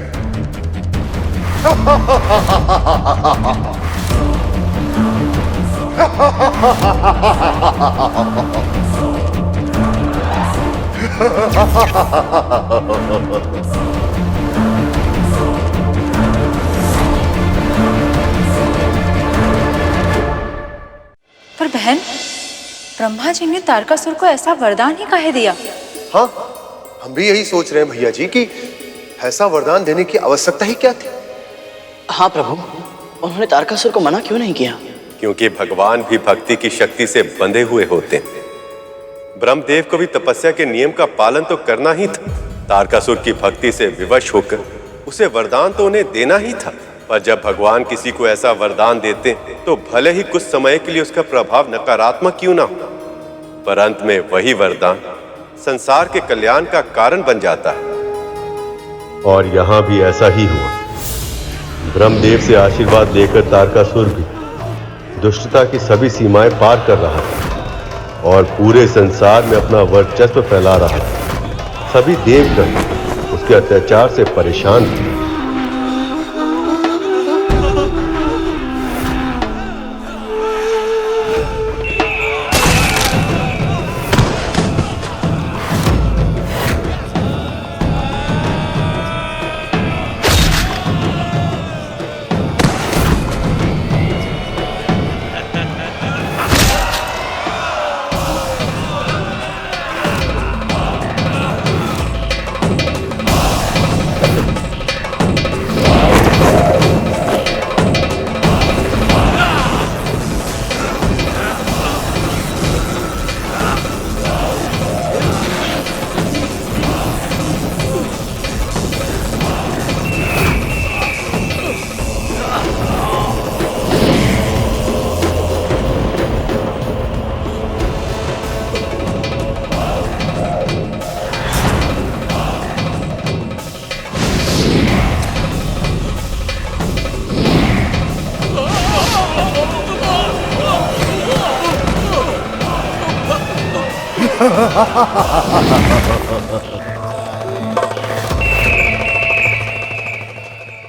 पर बहन, ब्रह्मा जी ने तारकासुर को ऐसा वरदान ही काहे दिया? हाँ, हम भी यही सोच रहे हैं भैया जी कि ऐसा वरदान देने की आवश्यकता ही क्या थी। हाँ प्रभु, उन्होंने तारकासुर को मना क्यों नहीं किया? क्योंकि भगवान भी भक्ति की शक्ति से बंधे हुए होते हैं। ब्रह्मदेव को भी तपस्या के नियम का पालन तो करना ही था। तारकासुर की भक्ति से विवश होकर उसे वरदान तो उन्हें देना ही था, पर जब भगवान किसी को ऐसा वरदान देते तो भले ही कुछ समय के लिए उसका प्रभाव नकारात्मक क्यों ना हो, पर अंत में वही वरदान संसार के कल्याण का कारण बन जाता है। और यहाँ भी ऐसा ही हुआ। ब्रह्मदेव से आशीर्वाद लेकर तारकासुर भी दुष्टता की सभी सीमाएं पार कर रहा था और पूरे संसार में अपना वर्चस्व फैला रहा था। सभी देवगण उसके अत्याचार से परेशान थे।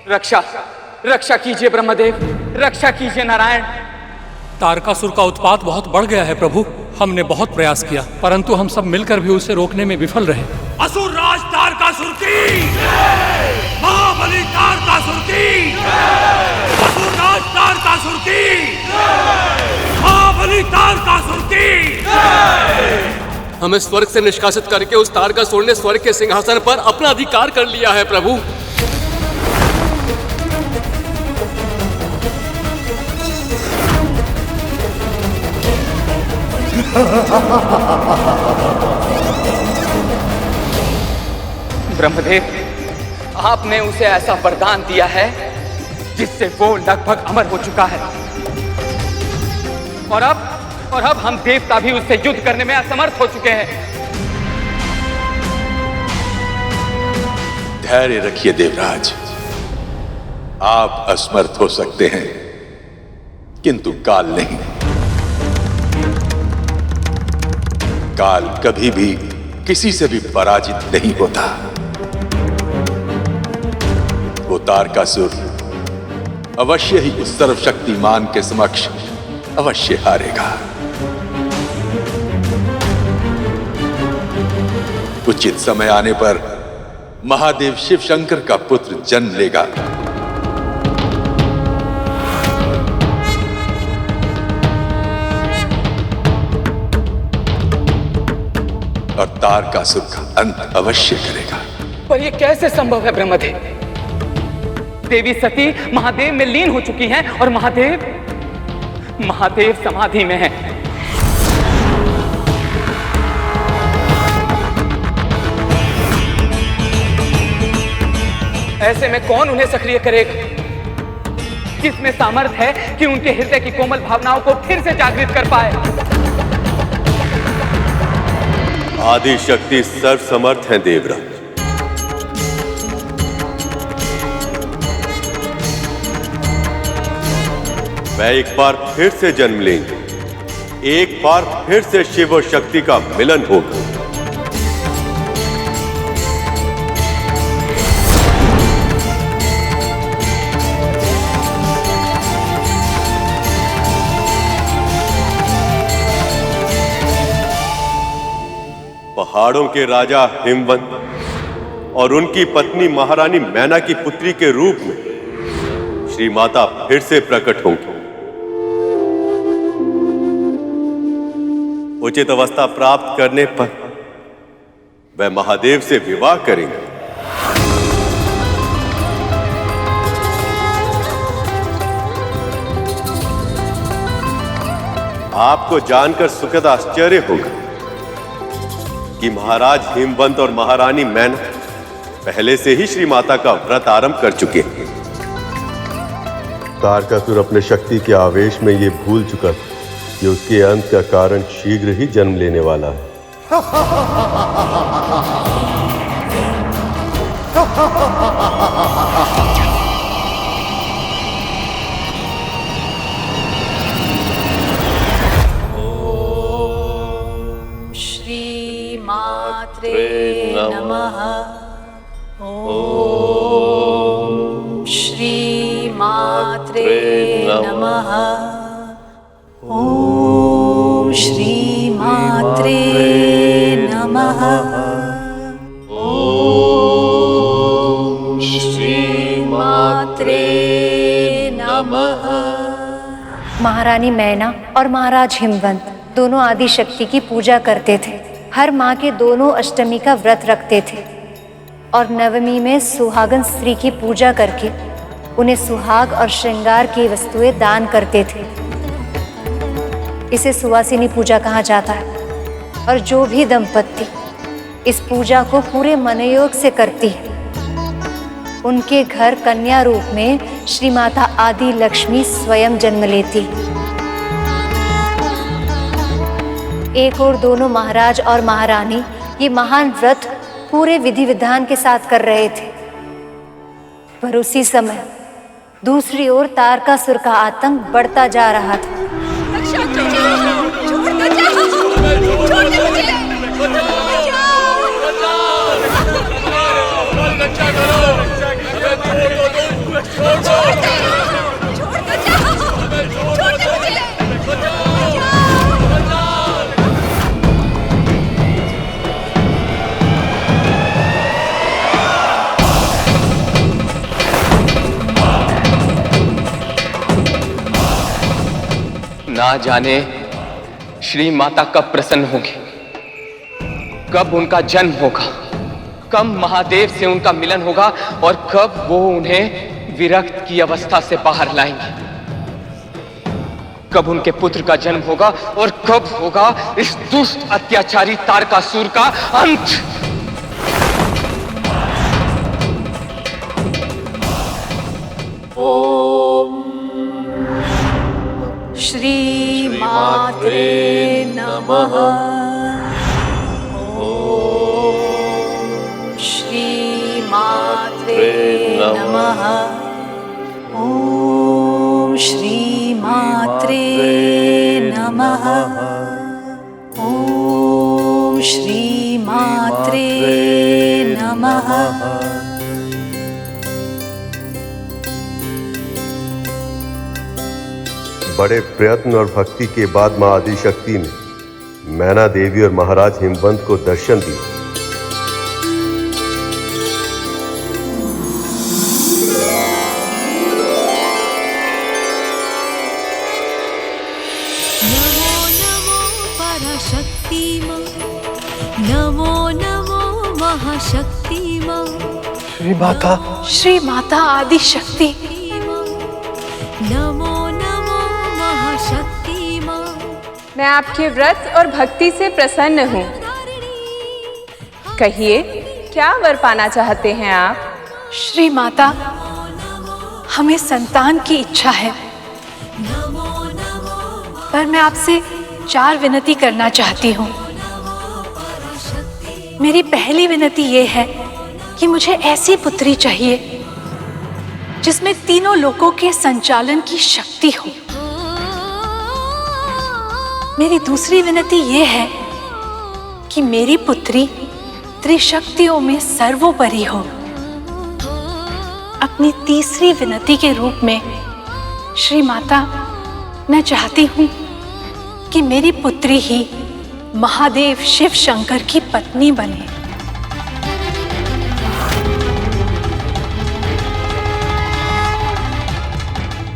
रक्षा रक्षा कीजिए ब्रह्मदेव, रक्षा कीजिए नारायण। तारकासुर का उत्पात बहुत बढ़ गया है प्रभु। हमने बहुत प्रयास किया परंतु हम सब मिलकर भी उसे रोकने में विफल रहे। असुर राज तारकासुर की, महाबली तारकासुर की, असुर राज तारकासुर की, महाबली तारकासुर की। हमें स्वर्ग से निष्कासित करके उस तारकासुर ने स्वर्ग के सिंहासन पर अपना अधिकार कर लिया है प्रभु। ब्रह्मदेव, आपने उसे ऐसा वरदान दिया है जिससे वो लगभग अमर हो चुका है और अब हम देवता भी उससे युद्ध करने में असमर्थ हो चुके हैं। धैर्य रखिए देवराज, आप असमर्थ हो सकते हैं किंतु काल नहीं। काल कभी भी किसी से भी पराजित नहीं होता। वो तारकासुर अवश्य ही उस सर्वशक्तिमान के समक्ष अवश्य हारेगा। उचित समय आने पर महादेव शिव शंकर का पुत्र जन्म लेगा। और तारकासुर का अंत अवश्य करेगा। पर यह कैसे संभव है ब्रह्मदेव? देवी सती महादेव में लीन हो चुकी हैं और महादेव समाधि में हैं। ऐसे में कौन उन्हें सक्रिय करेगा? किसमें सामर्थ्य है कि उनके हृदय की कोमल भावनाओं को फिर से जागृत कर पाए? आदि शक्ति सर्वसमर्थ है देवराज। वह एक बार फिर से जन्म लेंगे, एक बार फिर से शिव और शक्ति का मिलन होगा। पहाड़ों के राजा हिमवंत और उनकी पत्नी महारानी मैना की पुत्री के रूप में श्री माता फिर से प्रकट होंगी। उचित अवस्था प्राप्त करने पर वह महादेव से विवाह करेंगे। आपको जानकर सुखद आश्चर्य होगा कि महाराज हिमवंत और महारानी मैना पहले से ही श्री माता का व्रत आरंभ कर चुके हैं। तारकासुर अपने शक्ति के आवेश में ये भूल चुका था कि उसके अंत का कारण शीघ्र ही जन्म लेने वाला है। श्री मात्रे नमः। ओम श्री मात्रे नमः। ओम श्री मात्रे नमः। ओम श्री मात्रे नमः। महारानी मैना और महाराज हिमवंत दोनों आदि शक्ति की पूजा करते थे। हर माह के दोनों अष्टमी का व्रत रखते थे और नवमी में सुहागन स्त्री की पूजा करके उन्हें सुहाग और श्रृंगार की वस्तुएं दान करते थे। इसे सुवासिनी पूजा कहा जाता है और जो भी दंपत्ति इस पूजा को पूरे मनोयोग से करती है उनके घर कन्या रूप में श्री माता आदि लक्ष्मी स्वयं जन्म लेती। एक और दोनों महाराज और महारानी ये महान व्रत पूरे विधि विधान के साथ कर रहे थे, पर उसी समय दूसरी ओर तारकासुर का आतंक बढ़ता जा रहा था। ना जाने श्री माता कब प्रसन्न होगी, कब उनका जन्म होगा, कब महादेव से उनका मिलन होगा और कब वो उन्हें विरक्त की अवस्था से बाहर लाएंगे। कब उनके पुत्र का जन्म होगा और कब होगा इस दुष्ट अत्याचारी तारकासुर का अंत। ओम श्री मात्रे नमः। ओम श्री मात्रे नमः। ओम श्री मात्रे नमः। ओम श्री मात्रे नमः। बड़े प्रयत्न और भक्ति के बाद मां आदिशक्ति ने मैना देवी और महाराज हिमवंत को दर्शन दिया। नमो नमो पराशक्ति मां, नमो नमो महाशक्ति मां। श्री माता आदि शक्ति। नमो नमो महाशक्ति मां। मैं आपके व्रत और भक्ति से प्रसन्न हूँ। कहिए, क्या वर पाना चाहते हैं आप? श्री माता, हमें संतान की इच्छा है, पर मैं आपसे 4 विनती करना चाहती हूँ। मेरी पहली विनती ये है कि मुझे ऐसी पुत्री चाहिए जिसमें तीनों लोकों के संचालन की शक्ति हो। मेरी दूसरी विनती ये है कि मेरी पुत्री त्रिशक्तियों में सर्वोपरि हो। अपनी तीसरी विनती के रूप में श्री माता, मैं चाहती हूँ कि मेरी पुत्री ही महादेव शिव शंकर की पत्नी बने।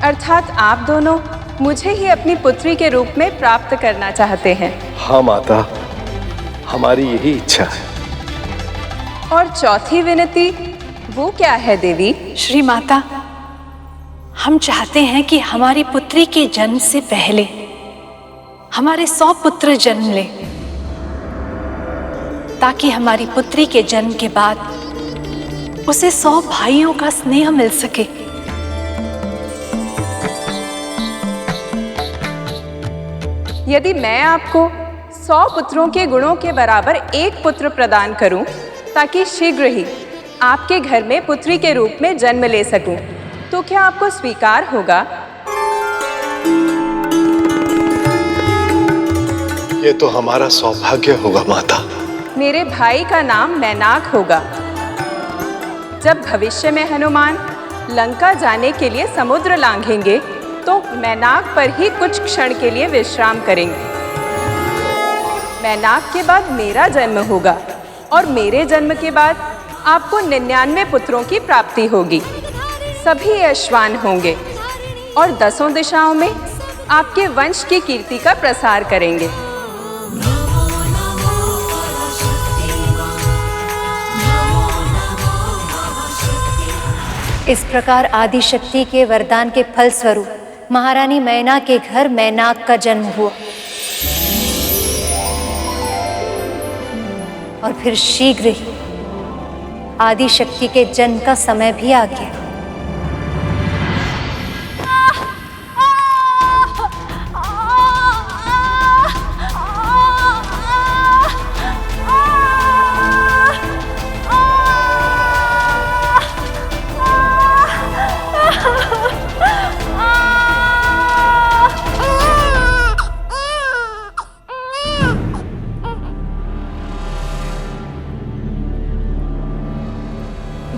अर्थात आप दोनों मुझे ही अपनी पुत्री के रूप में प्राप्त करना चाहते हैं। हाँ माता, हमारी यही इच्छा है। और चौथी विनती वो क्या है देवी? श्री माता, हम चाहते हैं कि हमारी पुत्री के जन्म से पहले हमारे 100 पुत्र जन्म ले। ताकि हमारी पुत्री के जन्म के बाद उसे 100 भाइयों का स्नेह मिल सके। यदि मैं आपको 100 पुत्रों के गुणों के बराबर एक पुत्र प्रदान करूं, ताकि शीघ्र ही आपके घर में पुत्री के रूप में जन्म ले सकूं, तो क्या आपको स्वीकार होगा? ये तो हमारा सौभाग्य होगा माता। मेरे भाई का नाम मैनाक होगा। जब भविष्य में हनुमान लंका जाने के लिए समुद्र लांघेंगे, तो मैनाक पर ही कुछ क्षण के लिए विश्राम करेंगे। मैनाक के बाद मेरा जन्म होगा और मेरे जन्म के बाद आपको 99 पुत्रों की प्राप्ति होगी। सभी अश्वान होंगे और 10 दिशाओं में आपके वंश की कीर्ति का प्रसार करेंगे। इस प्रकार आदिशक्ति के वरदान के फल स्वरूप महारानी मैना के घर मैनाक का जन्म हुआ और फिर शीघ्र ही आदिशक्ति के जन्म का समय भी आ गया।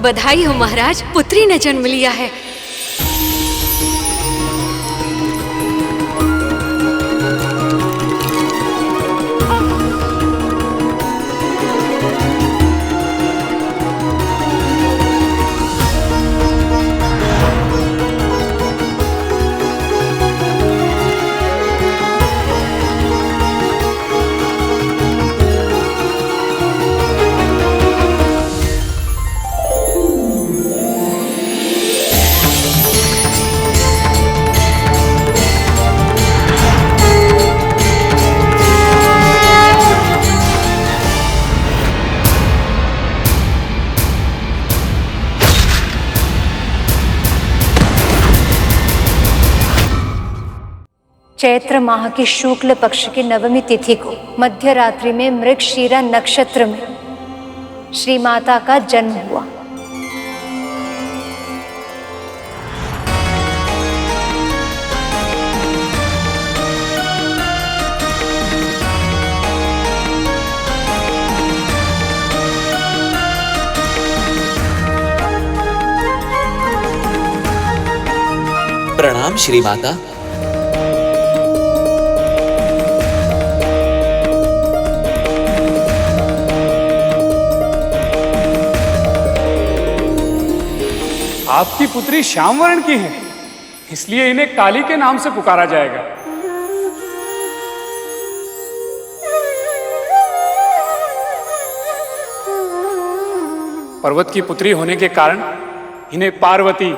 बधाई हो महाराज, पुत्री ने जन्म लिया है। चैत्र माह की शुक्ल पक्ष की नवमी तिथि को मध्य रात्रि में मृगशीरा नक्षत्र में श्री माता का जन्म हुआ। प्रणाम श्री माता। आपकी पुत्री श्याम वर्ण की है, इसलिए इन्हें काली के नाम से पुकारा जाएगा। पर्वत की पुत्री होने के कारण इन्हें पार्वती,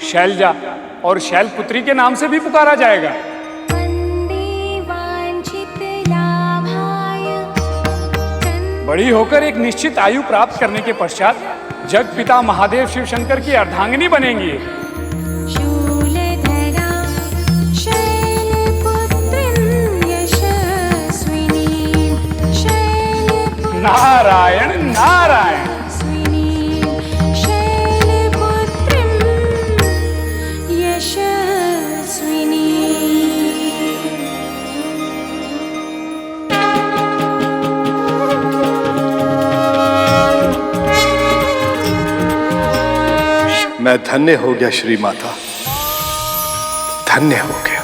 शैलजा और शैलपुत्री के नाम से भी पुकारा जाएगा। बड़ी होकर एक निश्चित आयु प्राप्त करने के पश्चात जग पिता महादेव शिव शंकर की अर्धांगिनी बनेंगी। नारायण नारायण। मैं धन्य हो गया श्री माता, धन्य हो गया।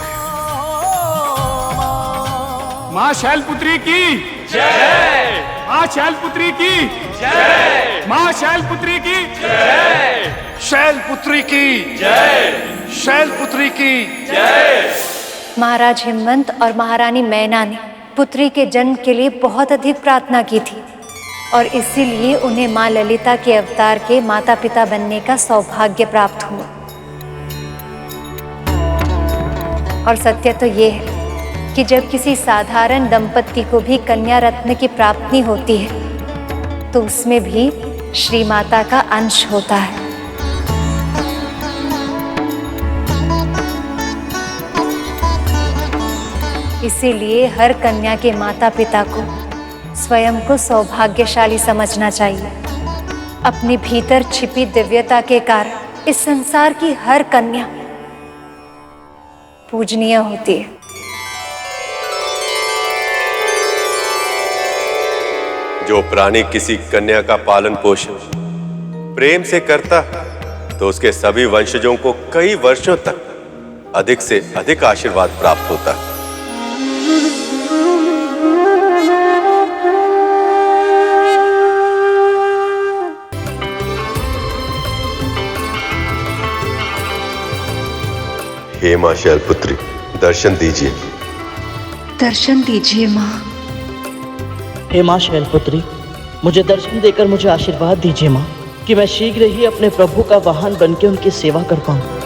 माँ शैलपुत्री की जय, माँ शैलपुत्री की जय, माँ शैलपुत्री की जय, शैलपुत्री की जय, शैलपुत्री की जय। महाराज हिमवंत और महारानी मैना ने पुत्री के जन्म के लिए बहुत अधिक प्रार्थना की थी और इसीलिए उन्हें माँ ललिता के अवतार के माता पिता बनने का सौभाग्य प्राप्त हुआ। और सत्य तो ये है कि जब किसी साधारण दंपत्ति को भी कन्या रत्न की प्राप्ति होती है तो उसमें भी श्री माता का अंश होता है। इसीलिए हर कन्या के माता पिता को स्वयं को सौभाग्यशाली समझना चाहिए। अपने भीतर छिपी दिव्यता के कारण इस संसार की हर कन्या पूजनीय होती है। जो प्राणी किसी कन्या का पालन पोषण प्रेम से करता है तो उसके सभी वंशजों को कई वर्षों तक अधिक से अधिक आशीर्वाद प्राप्त होता है। हे मां शैलपुत्री, दर्शन दीजिए। दर्शन दीजिए माँ। हे माँ शैलपुत्री, मुझे दर्शन देकर मुझे आशीर्वाद दीजिए माँ, कि मैं शीघ्र ही अपने प्रभु का वाहन बनकर उनकी सेवा कर पाऊं।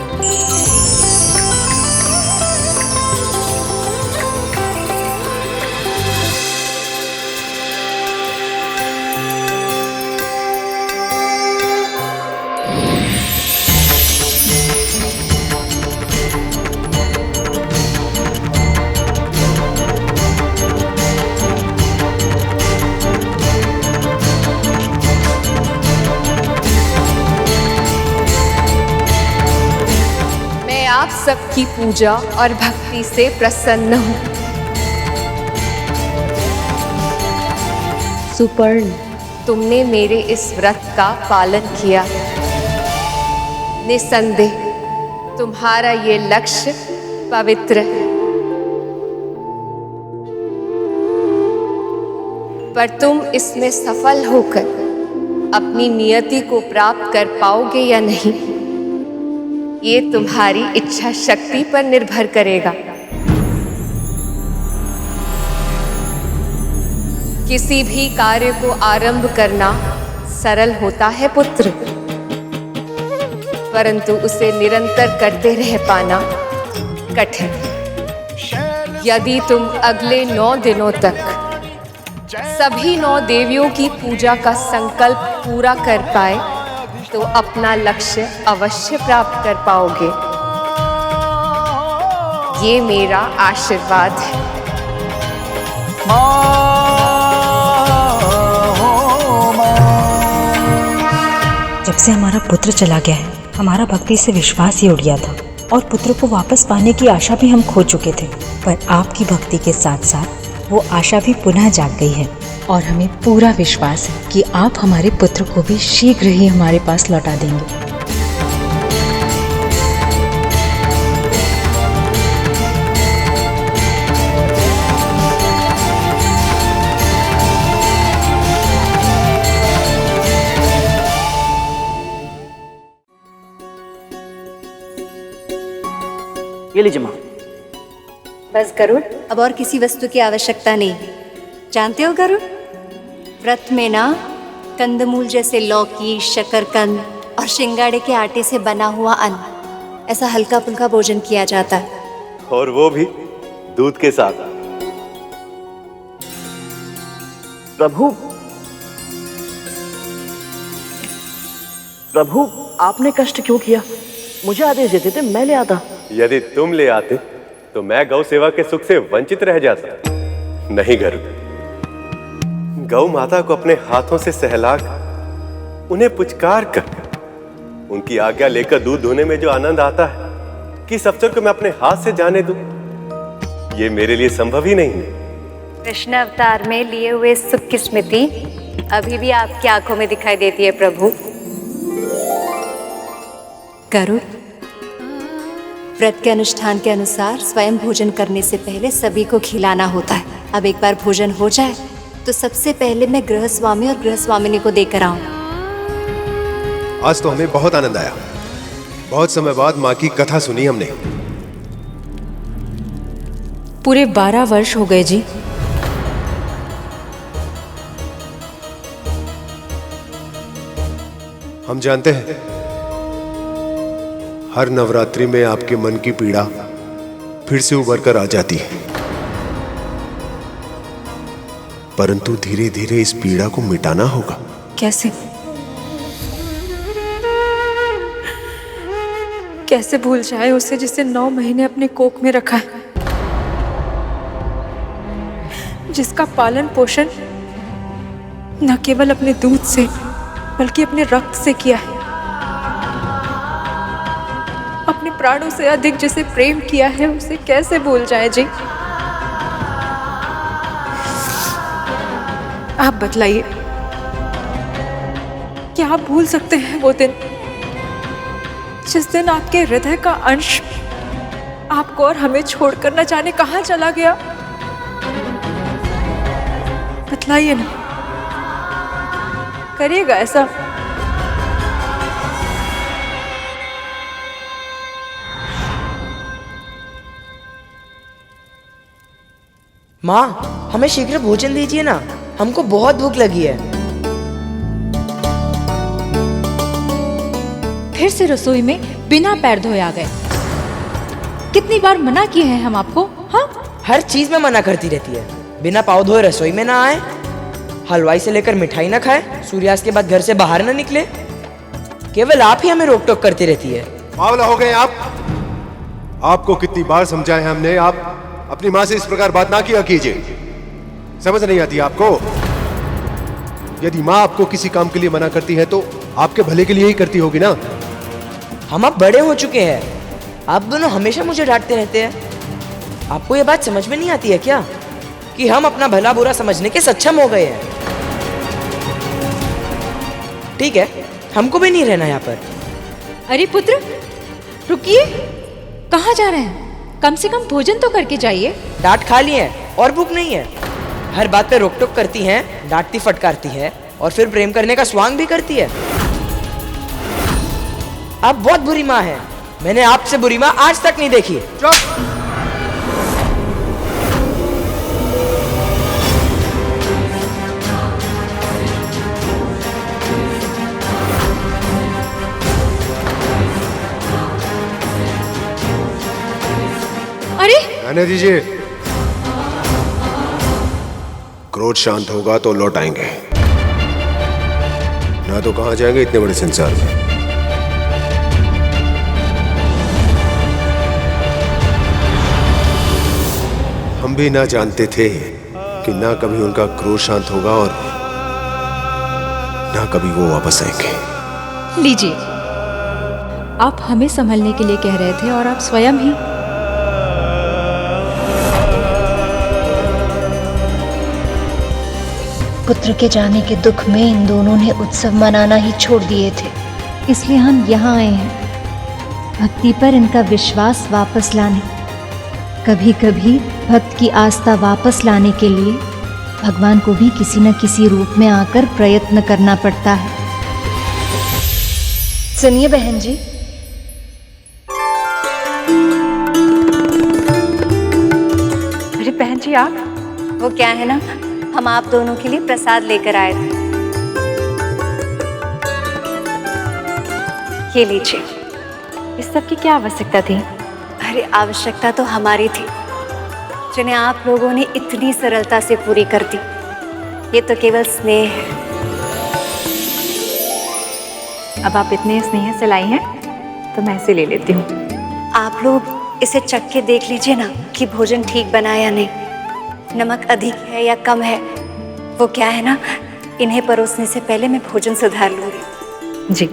आप सबकी पूजा और भक्ति से प्रसन्न हूँ। सुपर्ण, तुमने मेरे इस व्रत का पालन किया। निसंदेह तुम्हारा ये लक्ष्य पवित्र है, पर तुम इसमें सफल होकर अपनी नियति को प्राप्त कर पाओगे या नहीं, ये तुम्हारी इच्छा शक्ति पर निर्भर करेगा। किसी भी कार्य को आरंभ करना सरल होता है पुत्र, परंतु उसे निरंतर करते रह पाना कठिन। यदि तुम अगले 9 दिनों तक सभी 9 देवियों की पूजा का संकल्प पूरा कर पाए तो अपना लक्ष्य अवश्य प्राप्त कर पाओगे। ये मेरा आशीर्वाद है। जब से हमारा पुत्र चला गया है, हमारा भक्ति से विश्वास ही उड़ गया था और पुत्र को वापस पाने की आशा भी हम खो चुके थे। पर आपकी भक्ति के साथ साथ वो आशा भी पुनः जाग गई है और हमें पूरा विश्वास है कि आप हमारे पुत्र को भी शीघ्र ही हमारे पास लौटा देंगे। ये लीजिए माँ। बस गरुड़, अब और किसी वस्तु की आवश्यकता नहीं। जानते हो गरुड़, व्रत में ना कंदमूल जैसे लौकी, शकरकंद और शिंगाड़े के आटे से बना हुआ अन्न, ऐसा हल्का फुल्का भोजन किया जाता है, और वो भी दूध के साथ। प्रभु, प्रभु आपने कष्ट क्यों किया? मुझे आदेश देते थे, मैं ले आता। यदि तुम ले आते तो मैं गौ सेवा के सुख से वंचित रह जाता। नहीं गरुड़, गौ माता को अपने हाथों से सहलाकर उन्हें पुचकार कर उनकी आज्ञा लेकर दूध धोने में जो आनंद आता है, किस अवसर को मैं अपने हाथ से जाने दूं, ये मेरे लिए संभव ही नहीं है। कृष्ण अवतार में लिए हुए सुख की स्मृति अभी भी आपकी आंखों में दिखाई देती है प्रभु। गरुड़, व्रत के अनुष्ठान के अनुसार स्वयं भोजन करने से पहले सभी को खिलाना होता है। अब एक बार भोजन हो जाए तो सबसे पहले मैं गृहस्वामी और गृहस्वामिनी को देकर आऊं। आज तो हमें बहुत आनंद आया। बहुत समय बाद माँ की कथा सुनी हमने। पूरे 12 वर्ष हो गए जी। हम जानते हैं हर नवरात्रि में आपके मन की पीड़ा फिर से उभर कर आ जाती है, परंतु धीरे धीरे इस पीड़ा को मिटाना होगा। कैसे भूल जाए उसे जिसे 9 महीने अपने कोख में रखा है, जिसका पालन पोषण न केवल अपने दूध से बल्कि अपने रक्त से किया है, अपने प्राणों से अधिक जिसे प्रेम किया है, उसे कैसे भूल जाए जी। आप बतलाइए, क्या आप भूल सकते हैं वो दिन जिस दिन आपके हृदय का अंश आपको और हमें छोड़कर न जाने कहां चला गया? बतलाइए ना, करिएगा ऐसा। माँ, हमें शीघ्र भोजन दीजिए ना, हमको बहुत भूख लगी है। फिर से रसोई में बिना पैर धोए आ गए। कितनी बार मना किए हैं हम आपको? हाँ, हर चीज में मना करती रहती है। बिना पाँव धोए रसोई में ना आए, हलवाई से लेकर मिठाई ना खाए, सूर्यास्त के बाद घर से बाहर ना निकले। केवल आप ही हमें रोक टोक करती रहती है। बावला हो गए आप। आपको कितनी बार समझाया हमने, आप अपनी माँ से इस प्रकार बात ना किया कीजिए। समझ नहीं आती आपको? यदि माँ आपको किसी काम के लिए मना करती है तो आपके भले के लिए ही करती होगी ना। हम अब बड़े हो चुके हैं, आप दोनों हमेशा मुझे डांटते रहते हैं। आपको ये बात समझ में नहीं आती है क्या कि हम अपना भला बुरा समझने के सक्षम हो गए हैं? ठीक है, हमको भी नहीं रहना यहाँ पर। अरे पुत्र, रुकिए, कहाँ जा रहे हैं? कम से कम भोजन तो करके जाइए। डांट खा ली है और भूख नहीं है। हर बात पे रोक टोक करती हैं, डांटती फटकारती है और फिर प्रेम करने का स्वांग भी करती है। आप बहुत बुरी माँ हैं। मैंने आपसे बुरी माँ आज तक नहीं देखी। चुप! अरे रहने दीजिए। क्रोध शांत होगा तो लौट आएंगे, ना तो कहां जाएंगे इतने बड़े संसार में। हम भी ना जानते थे कि ना कभी उनका क्रोध शांत होगा और ना कभी वो वापस आएंगे। लीजिए, आप हमें संभलने के लिए कह रहे थे और आप स्वयं ही। पुत्र के जाने के दुख में इन दोनों ने उत्सव मनाना ही छोड़ दिए थे, इसलिए हम यहाँ आए हैं भक्ति पर इनका विश्वास वापस लाने। कभी कभी भक्त की आस्था वापस लाने के लिए भगवान को भी किसी न किसी रूप में आकर प्रयत्न करना पड़ता है। सुनिए बहन जी, अरे बहन जी आप, वो क्या है ना, हम आप दोनों के लिए प्रसाद लेकर आए थे। ये लीजिए। इस सब की क्या आवश्यकता थी? अरे आवश्यकता तो हमारी थी, जिन्हें आप लोगों ने इतनी सरलता से पूरी कर दी। ये तो केवल स्नेह है। अब आप इतने स्नेह से लाई हैं तो मैं इसे ले लेती हूँ। आप लोग इसे चख के देख लीजिए ना कि भोजन ठीक बना या नहीं, नमक अधिक है या कम है। वो क्या है ना, इन्हें परोसने से पहले मैं भोजन सुधार लूंगी। जी,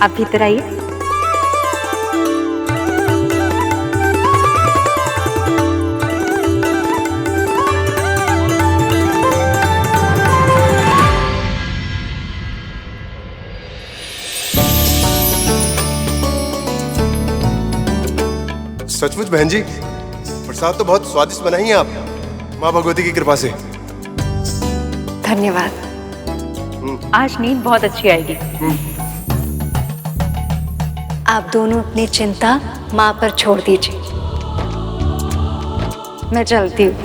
आप भीतर आइए। सचमुच बहन जी, प्रसाद तो बहुत स्वादिष्ट बनाई हैं आप, माँ भगवती की कृपा से। धन्यवाद। आज नींद बहुत अच्छी आएगी। आप दोनों अपनी चिंता माँ पर छोड़ दीजिए, मैं चलती हूँ।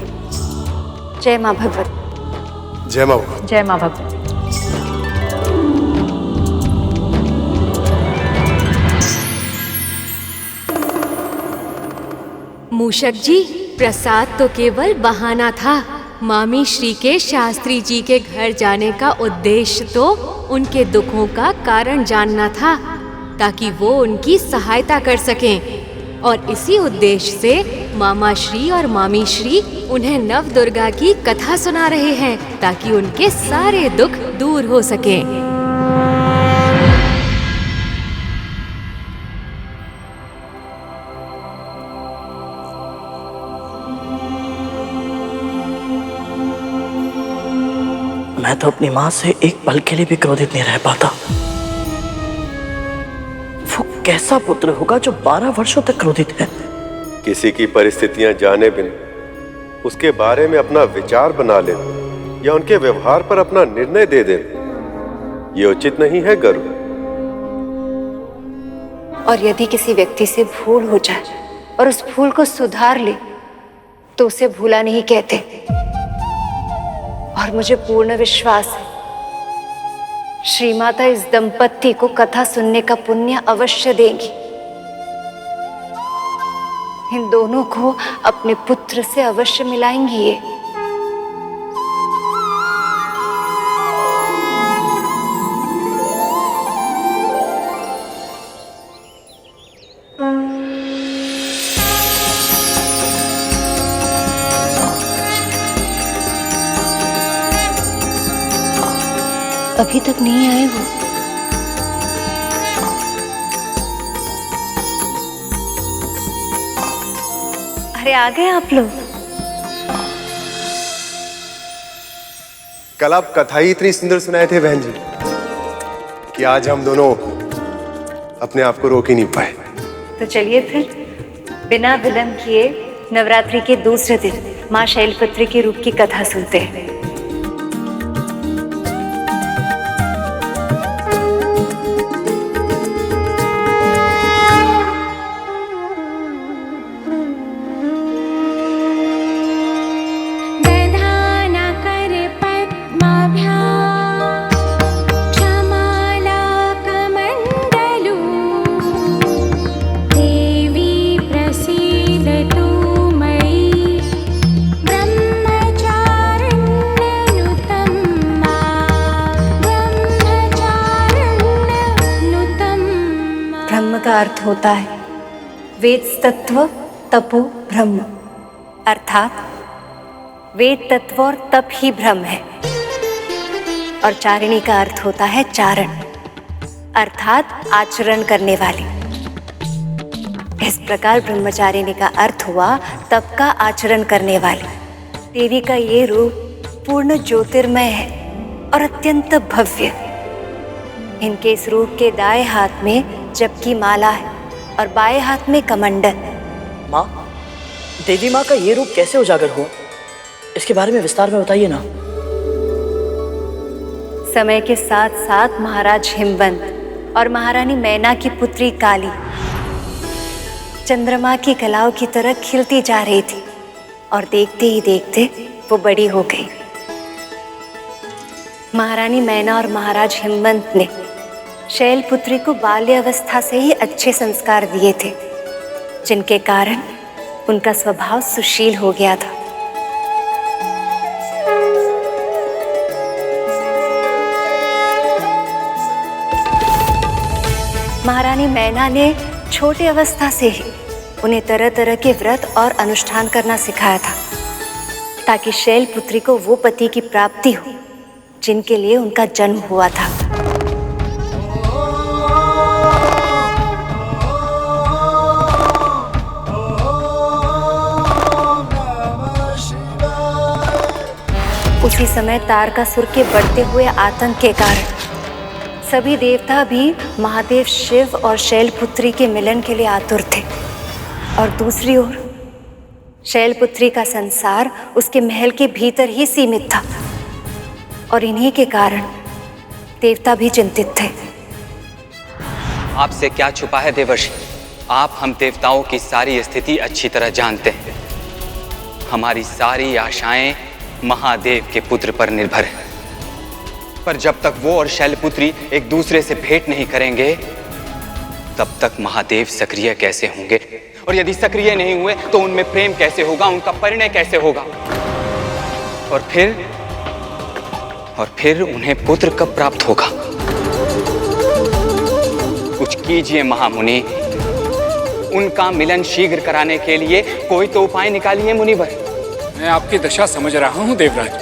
जय माँ भगवती। जय माँ भगवती। जय माँ भगवती। मूषक जी, प्रसाद तो केवल बहाना था, मामी श्री के शास्त्री जी के घर जाने का उद्देश्य तो उनके दुखों का कारण जानना था, ताकि वो उनकी सहायता कर सकें। और इसी उद्देश्य से मामा श्री और मामी श्री उन्हें नव दुर्गा की कथा सुना रहे हैं, ताकि उनके सारे दुख दूर हो सकें। मैं तो अपनी माँ से एक पल के लिए भी क्रोधित नहीं रह पाता। वो कैसा पुत्र होगा जो 12 वर्षों तक क्रोधित है? किसी की परिस्थितियां जाने बिना उसके बारे में अपना विचार बना ले या उनके व्यवहार पर अपना निर्णय दे दे, ये उचित नहीं है गरु। और यदि किसी व्यक्ति से भूल हो जाए और उस भूल को सुधार ले तो उसे भूला नहीं कहते। और मुझे पूर्ण विश्वास है श्री माता इस दंपत्ति को कथा सुनने का पुण्य अवश्य देंगी। इन दोनों को अपने पुत्र से अवश्य मिलाएंगी ये। अभी तक नहीं आए वो। अरे आ गए आप लोग। कल आप कथा ही इतनी सुंदर सुनाए थे बहन जी कि आज हम दोनों अपने आप को रोक ही नहीं पाए। तो चलिए फिर बिना विलंब किए नवरात्रि के दूसरे दिन माँ शैलपुत्री के रूप की कथा सुनते हैं। का अर्थ होता है वेद तत्व तपो ब्रह्म, अर्थात वेद तत्व और तप ही ब्रह्म है। और चारिणी का अर्थ होता है चारण, अर्थात आचरण करने वाली। इस प्रकार ब्रह्मचारिणी का अर्थ हुआ तप का आचरण करने वाली। देवी का ये रूप पूर्ण ज्योतिर्मय है और अत्यंत भव्य। इनके इस रूप के दाएं हाथ में जप की माला है और बाएं हाथ में कमंडल। माँ, देवी माँ का ये रूप कैसे उजागर हुआ, इसके बारे में विस्तार में बताइए ना। समय के साथ साथ महाराज हिमवंत और महारानी मैना की पुत्री काली चंद्रमा की कलाओं की तरह खिलती जा रही थी और देखते ही देखते वो बड़ी हो गई। महारानी मैना और महाराज हिमवंत ने शैलपुत्री को बाल्यावस्था से ही अच्छे संस्कार दिए थे, जिनके कारण उनका स्वभाव सुशील हो गया था। महारानी मैना ने छोटे अवस्था से ही उन्हें तरह तरह के व्रत और अनुष्ठान करना सिखाया था, ताकि शैलपुत्री को वो पति की प्राप्ति हो जिनके लिए उनका जन्म हुआ था। उसी समय तारकासुर के बढ़ते हुए आतंक के कारण सभी देवता भी महादेव शिव और शैलपुत्री के मिलन के लिए आतुर थे। और दूसरी ओर शैलपुत्री का संसार उसके महल के भीतर ही सीमित था और इन्हीं के कारण देवता भी चिंतित थे। आपसे क्या छुपा है देवर्षि, आप हम देवताओं की सारी स्थिति अच्छी तरह जानते हैं। हमारी सारी आशाएं महादेव के पुत्र पर निर्भर है, पर जब तक वो और शैलपुत्री एक दूसरे से भेंट नहीं करेंगे तब तक महादेव सक्रिय कैसे होंगे, और यदि सक्रिय नहीं हुए तो उनमें प्रेम कैसे होगा, उनका परिणय कैसे होगा। और फिर उन्हें पुत्र कब प्राप्त होगा? कुछ कीजिए महामुनि, उनका मिलन शीघ्र कराने के लिए कोई तो उपाय निकालिए मुनिवर। मैं आपकी दशा समझ रहा हूँ देवराज,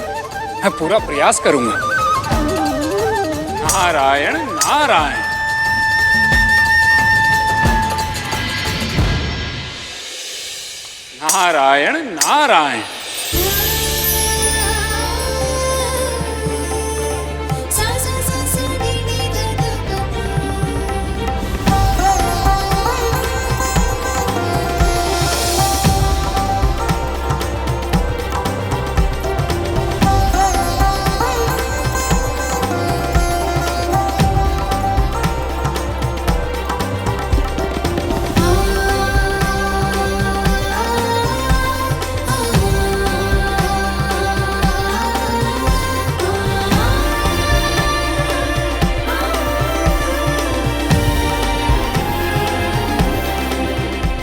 मैं पूरा प्रयास करूंगा। नारायण नारायण। नारायण नारायण।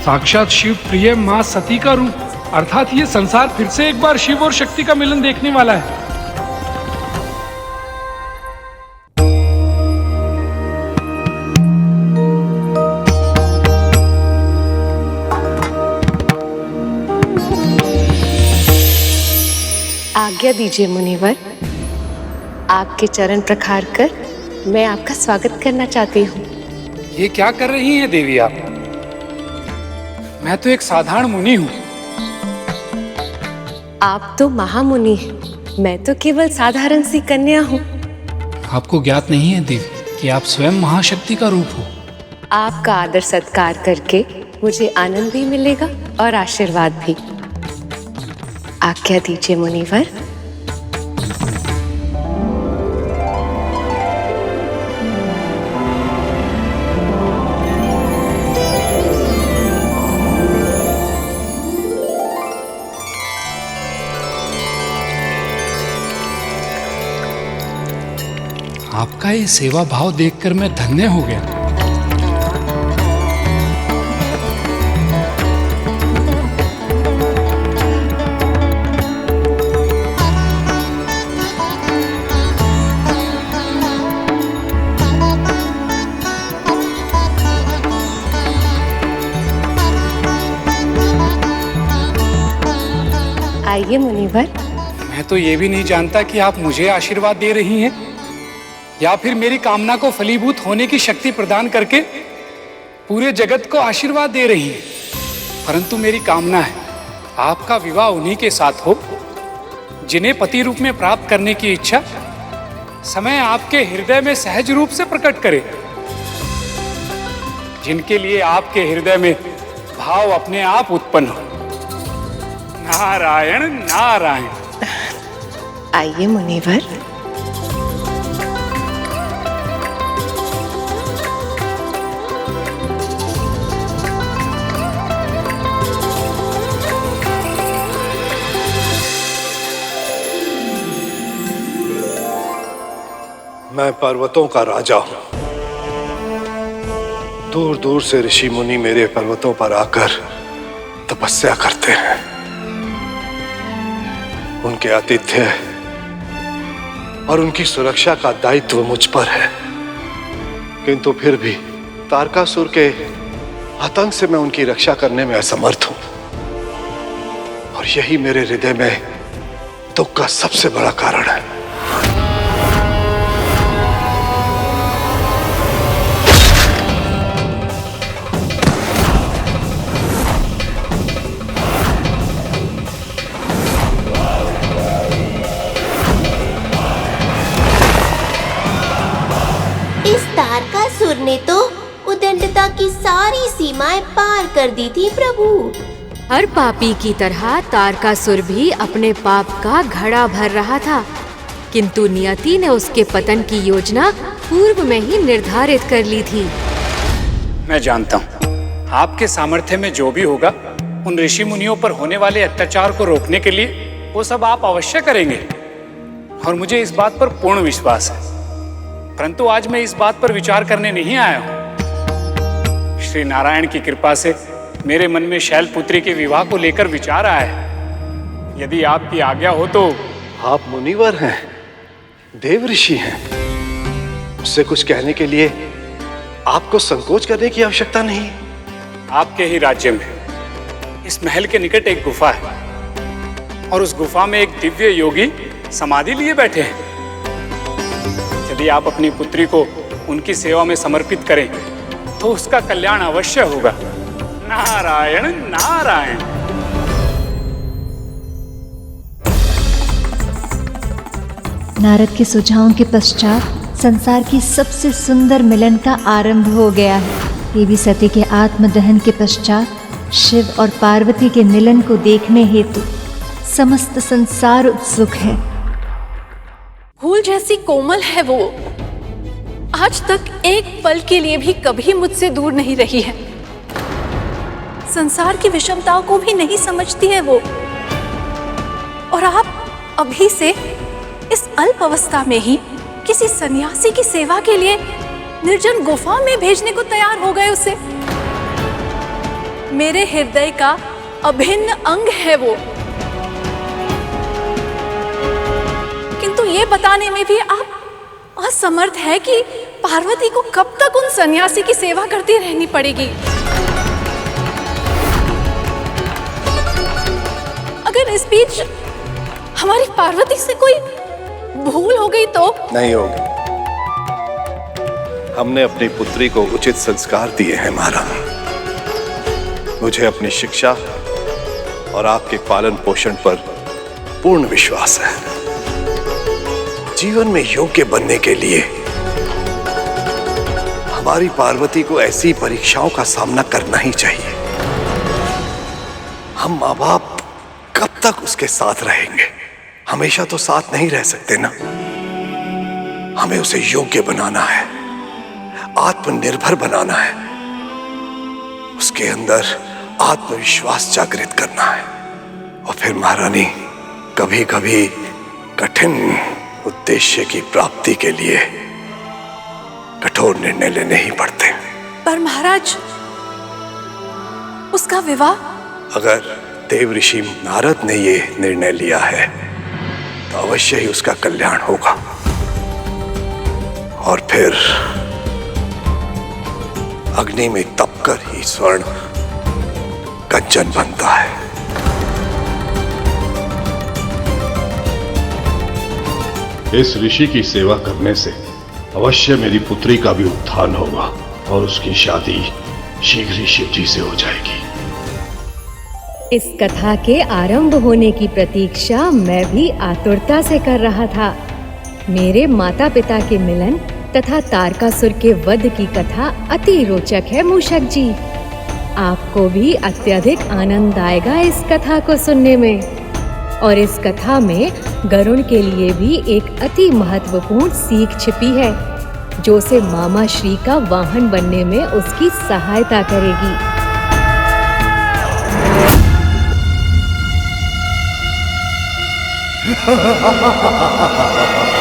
साक्षात शिव प्रिय मां सती का रूप, अर्थात ये संसार फिर से एक बार शिव और शक्ति का मिलन देखने वाला है। आज्ञा दीजिए मुनिवर, आपके चरण प्रखार कर मैं आपका स्वागत करना चाहती हूँ। ये क्या कर रही हैं देवी आप? मैं तो एक साधारण मुनि हूँ। आप तो महामुनि हैं, मैं तो केवल साधारण सी कन्या हूँ। आपको ज्ञात नहीं है देवी कि आप स्वयं महाशक्ति का रूप हो। आपका आदर सत्कार करके मुझे आनंद भी मिलेगा और आशीर्वाद भी। आज्ञा दीजिए मुनिवर। आपका ये सेवा भाव देखकर मैं धन्य हो गया। आइए मुनिवर। मैं तो ये भी नहीं जानता कि आप मुझे आशीर्वाद दे रही हैं या फिर मेरी कामना को फलीभूत होने की शक्ति प्रदान करके पूरे जगत को आशीर्वाद दे रही हैं। परंतु मेरी कामना है आपका विवाह उन्हीं के साथ हो जिन्हें पति रूप में प्राप्त करने की इच्छा समय आपके हृदय में सहज रूप से प्रकट करे, जिनके लिए आपके हृदय में भाव अपने आप उत्पन्न हो। नारायण नारायण। आइए मुनिवर। मैं पर्वतों का राजा हूं। दूर दूर से ऋषि मुनि मेरे पर्वतों पर आकर तपस्या करते हैं। उनके आतिथ्य और उनकी सुरक्षा का दायित्व मुझ पर है, किंतु फिर भी तारकासुर के आतंक से मैं उनकी रक्षा करने में असमर्थ हूं, और यही मेरे हृदय में दुख का सबसे बड़ा कारण है। तारकासुर ने तो उदंडता की सारी सीमाएं पार कर दी थी प्रभु। हर पापी की तरह तारकासुर भी अपने पाप का घड़ा भर रहा था, किंतु नियति ने उसके पतन की योजना पूर्व में ही निर्धारित कर ली थी। मैं जानता हूँ आपके सामर्थ्य में जो भी होगा उन ऋषि मुनियों पर होने वाले अत्याचार को रोकने के लिए वो सब आप अवश्य करेंगे, और मुझे इस बात पर पूर्ण विश्वास है। परंतु आज मैं इस बात पर विचार करने नहीं आया हूँ। श्री नारायण की कृपा से मेरे मन में शैलपुत्री के विवाह को लेकर विचार आया है। यदि आपकी आज्ञा हो तो आप मुनिवर हैं, देव ऋषि हैं। मुझसे कुछ कहने के लिए आपको संकोच करने की आवश्यकता नहीं। आपके ही राज्य में इस महल के निकट एक गुफा है और उस गुफा में एक दिव्य योगी समाधि लिए बैठे हैं। यदि आप अपनी पुत्री को उनकी सेवा में समर्पित करें तो उसका कल्याण अवश्य होगा। नारायण नारायण। नारद के सुझावों के पश्चात संसार की सबसे सुंदर मिलन का आरंभ हो गया है। देवी सती के आत्मदहन के पश्चात शिव और पार्वती के मिलन को देखने हेतु समस्त संसार उत्सुक है। फूल जैसी कोमल है वो, आज तक एक पल के लिए भी कभी मुझसे दूर नहीं रही है। संसार की विषमताओं को भी नहीं समझती है वो। और आप अभी से इस अल्प अवस्था में ही किसी सन्यासी की सेवा के लिए निर्जन गुफा में भेजने को तैयार हो गए उसे। मेरे हृदय का अभिन्न अंग है वो, किंतु ये बताने में भी आप असमर्थ है कि पार्वती को कब तक उन सन्यासी की सेवा करती रहनी पड़ेगी। अगर इस बीच हमारी पार्वती से कोई भूल हो गई तो? नहीं होगी। हमने अपनी पुत्री को उचित संस्कार दिए हैं महारानी। मुझे अपनी शिक्षा और आपके पालन पोषण पर पूर्ण विश्वास है। जीवन में योग्य बनने के लिए हमारी पार्वती को ऐसी परीक्षाओं का सामना करना ही चाहिए। हम माँ बाप कब तक उसके साथ रहेंगे? हमेशा तो साथ नहीं रह सकते ना। हमें उसे योग्य बनाना है, आत्मनिर्भर बनाना है, उसके अंदर आत्मविश्वास जागृत करना है। और फिर महारानी, कभी कभी कठिन उद्देश्य की प्राप्ति के लिए कठोर निर्णय लेने ही पड़ते हैं। पर महाराज, उसका विवाह? अगर देव ऋषि नारद ने ये निर्णय लिया है तो अवश्य ही उसका कल्याण होगा। और फिर अग्नि में तपकर ही स्वर्ण कंचन बनता है। इस ऋषि की सेवा करने से अवश्य मेरी पुत्री का भी उत्थान होगा और उसकी शादी शीघ्र ही शिव जी से हो जाएगी। इस कथा के आरंभ होने की प्रतीक्षा मैं भी आतुरता से कर रहा था। मेरे माता पिता के मिलन तथा तारकासुर के वध की कथा अति रोचक है मूषक जी। आपको भी अत्यधिक आनंद आएगा इस कथा को सुनने में। और इस कथा में गरुड़ के लिए भी एक अति महत्वपूर्ण सीख छिपी है, जो उसे मामा श्री का वाहन बनने में उसकी सहायता करेगी। Ha ha ha ha ha ha ha!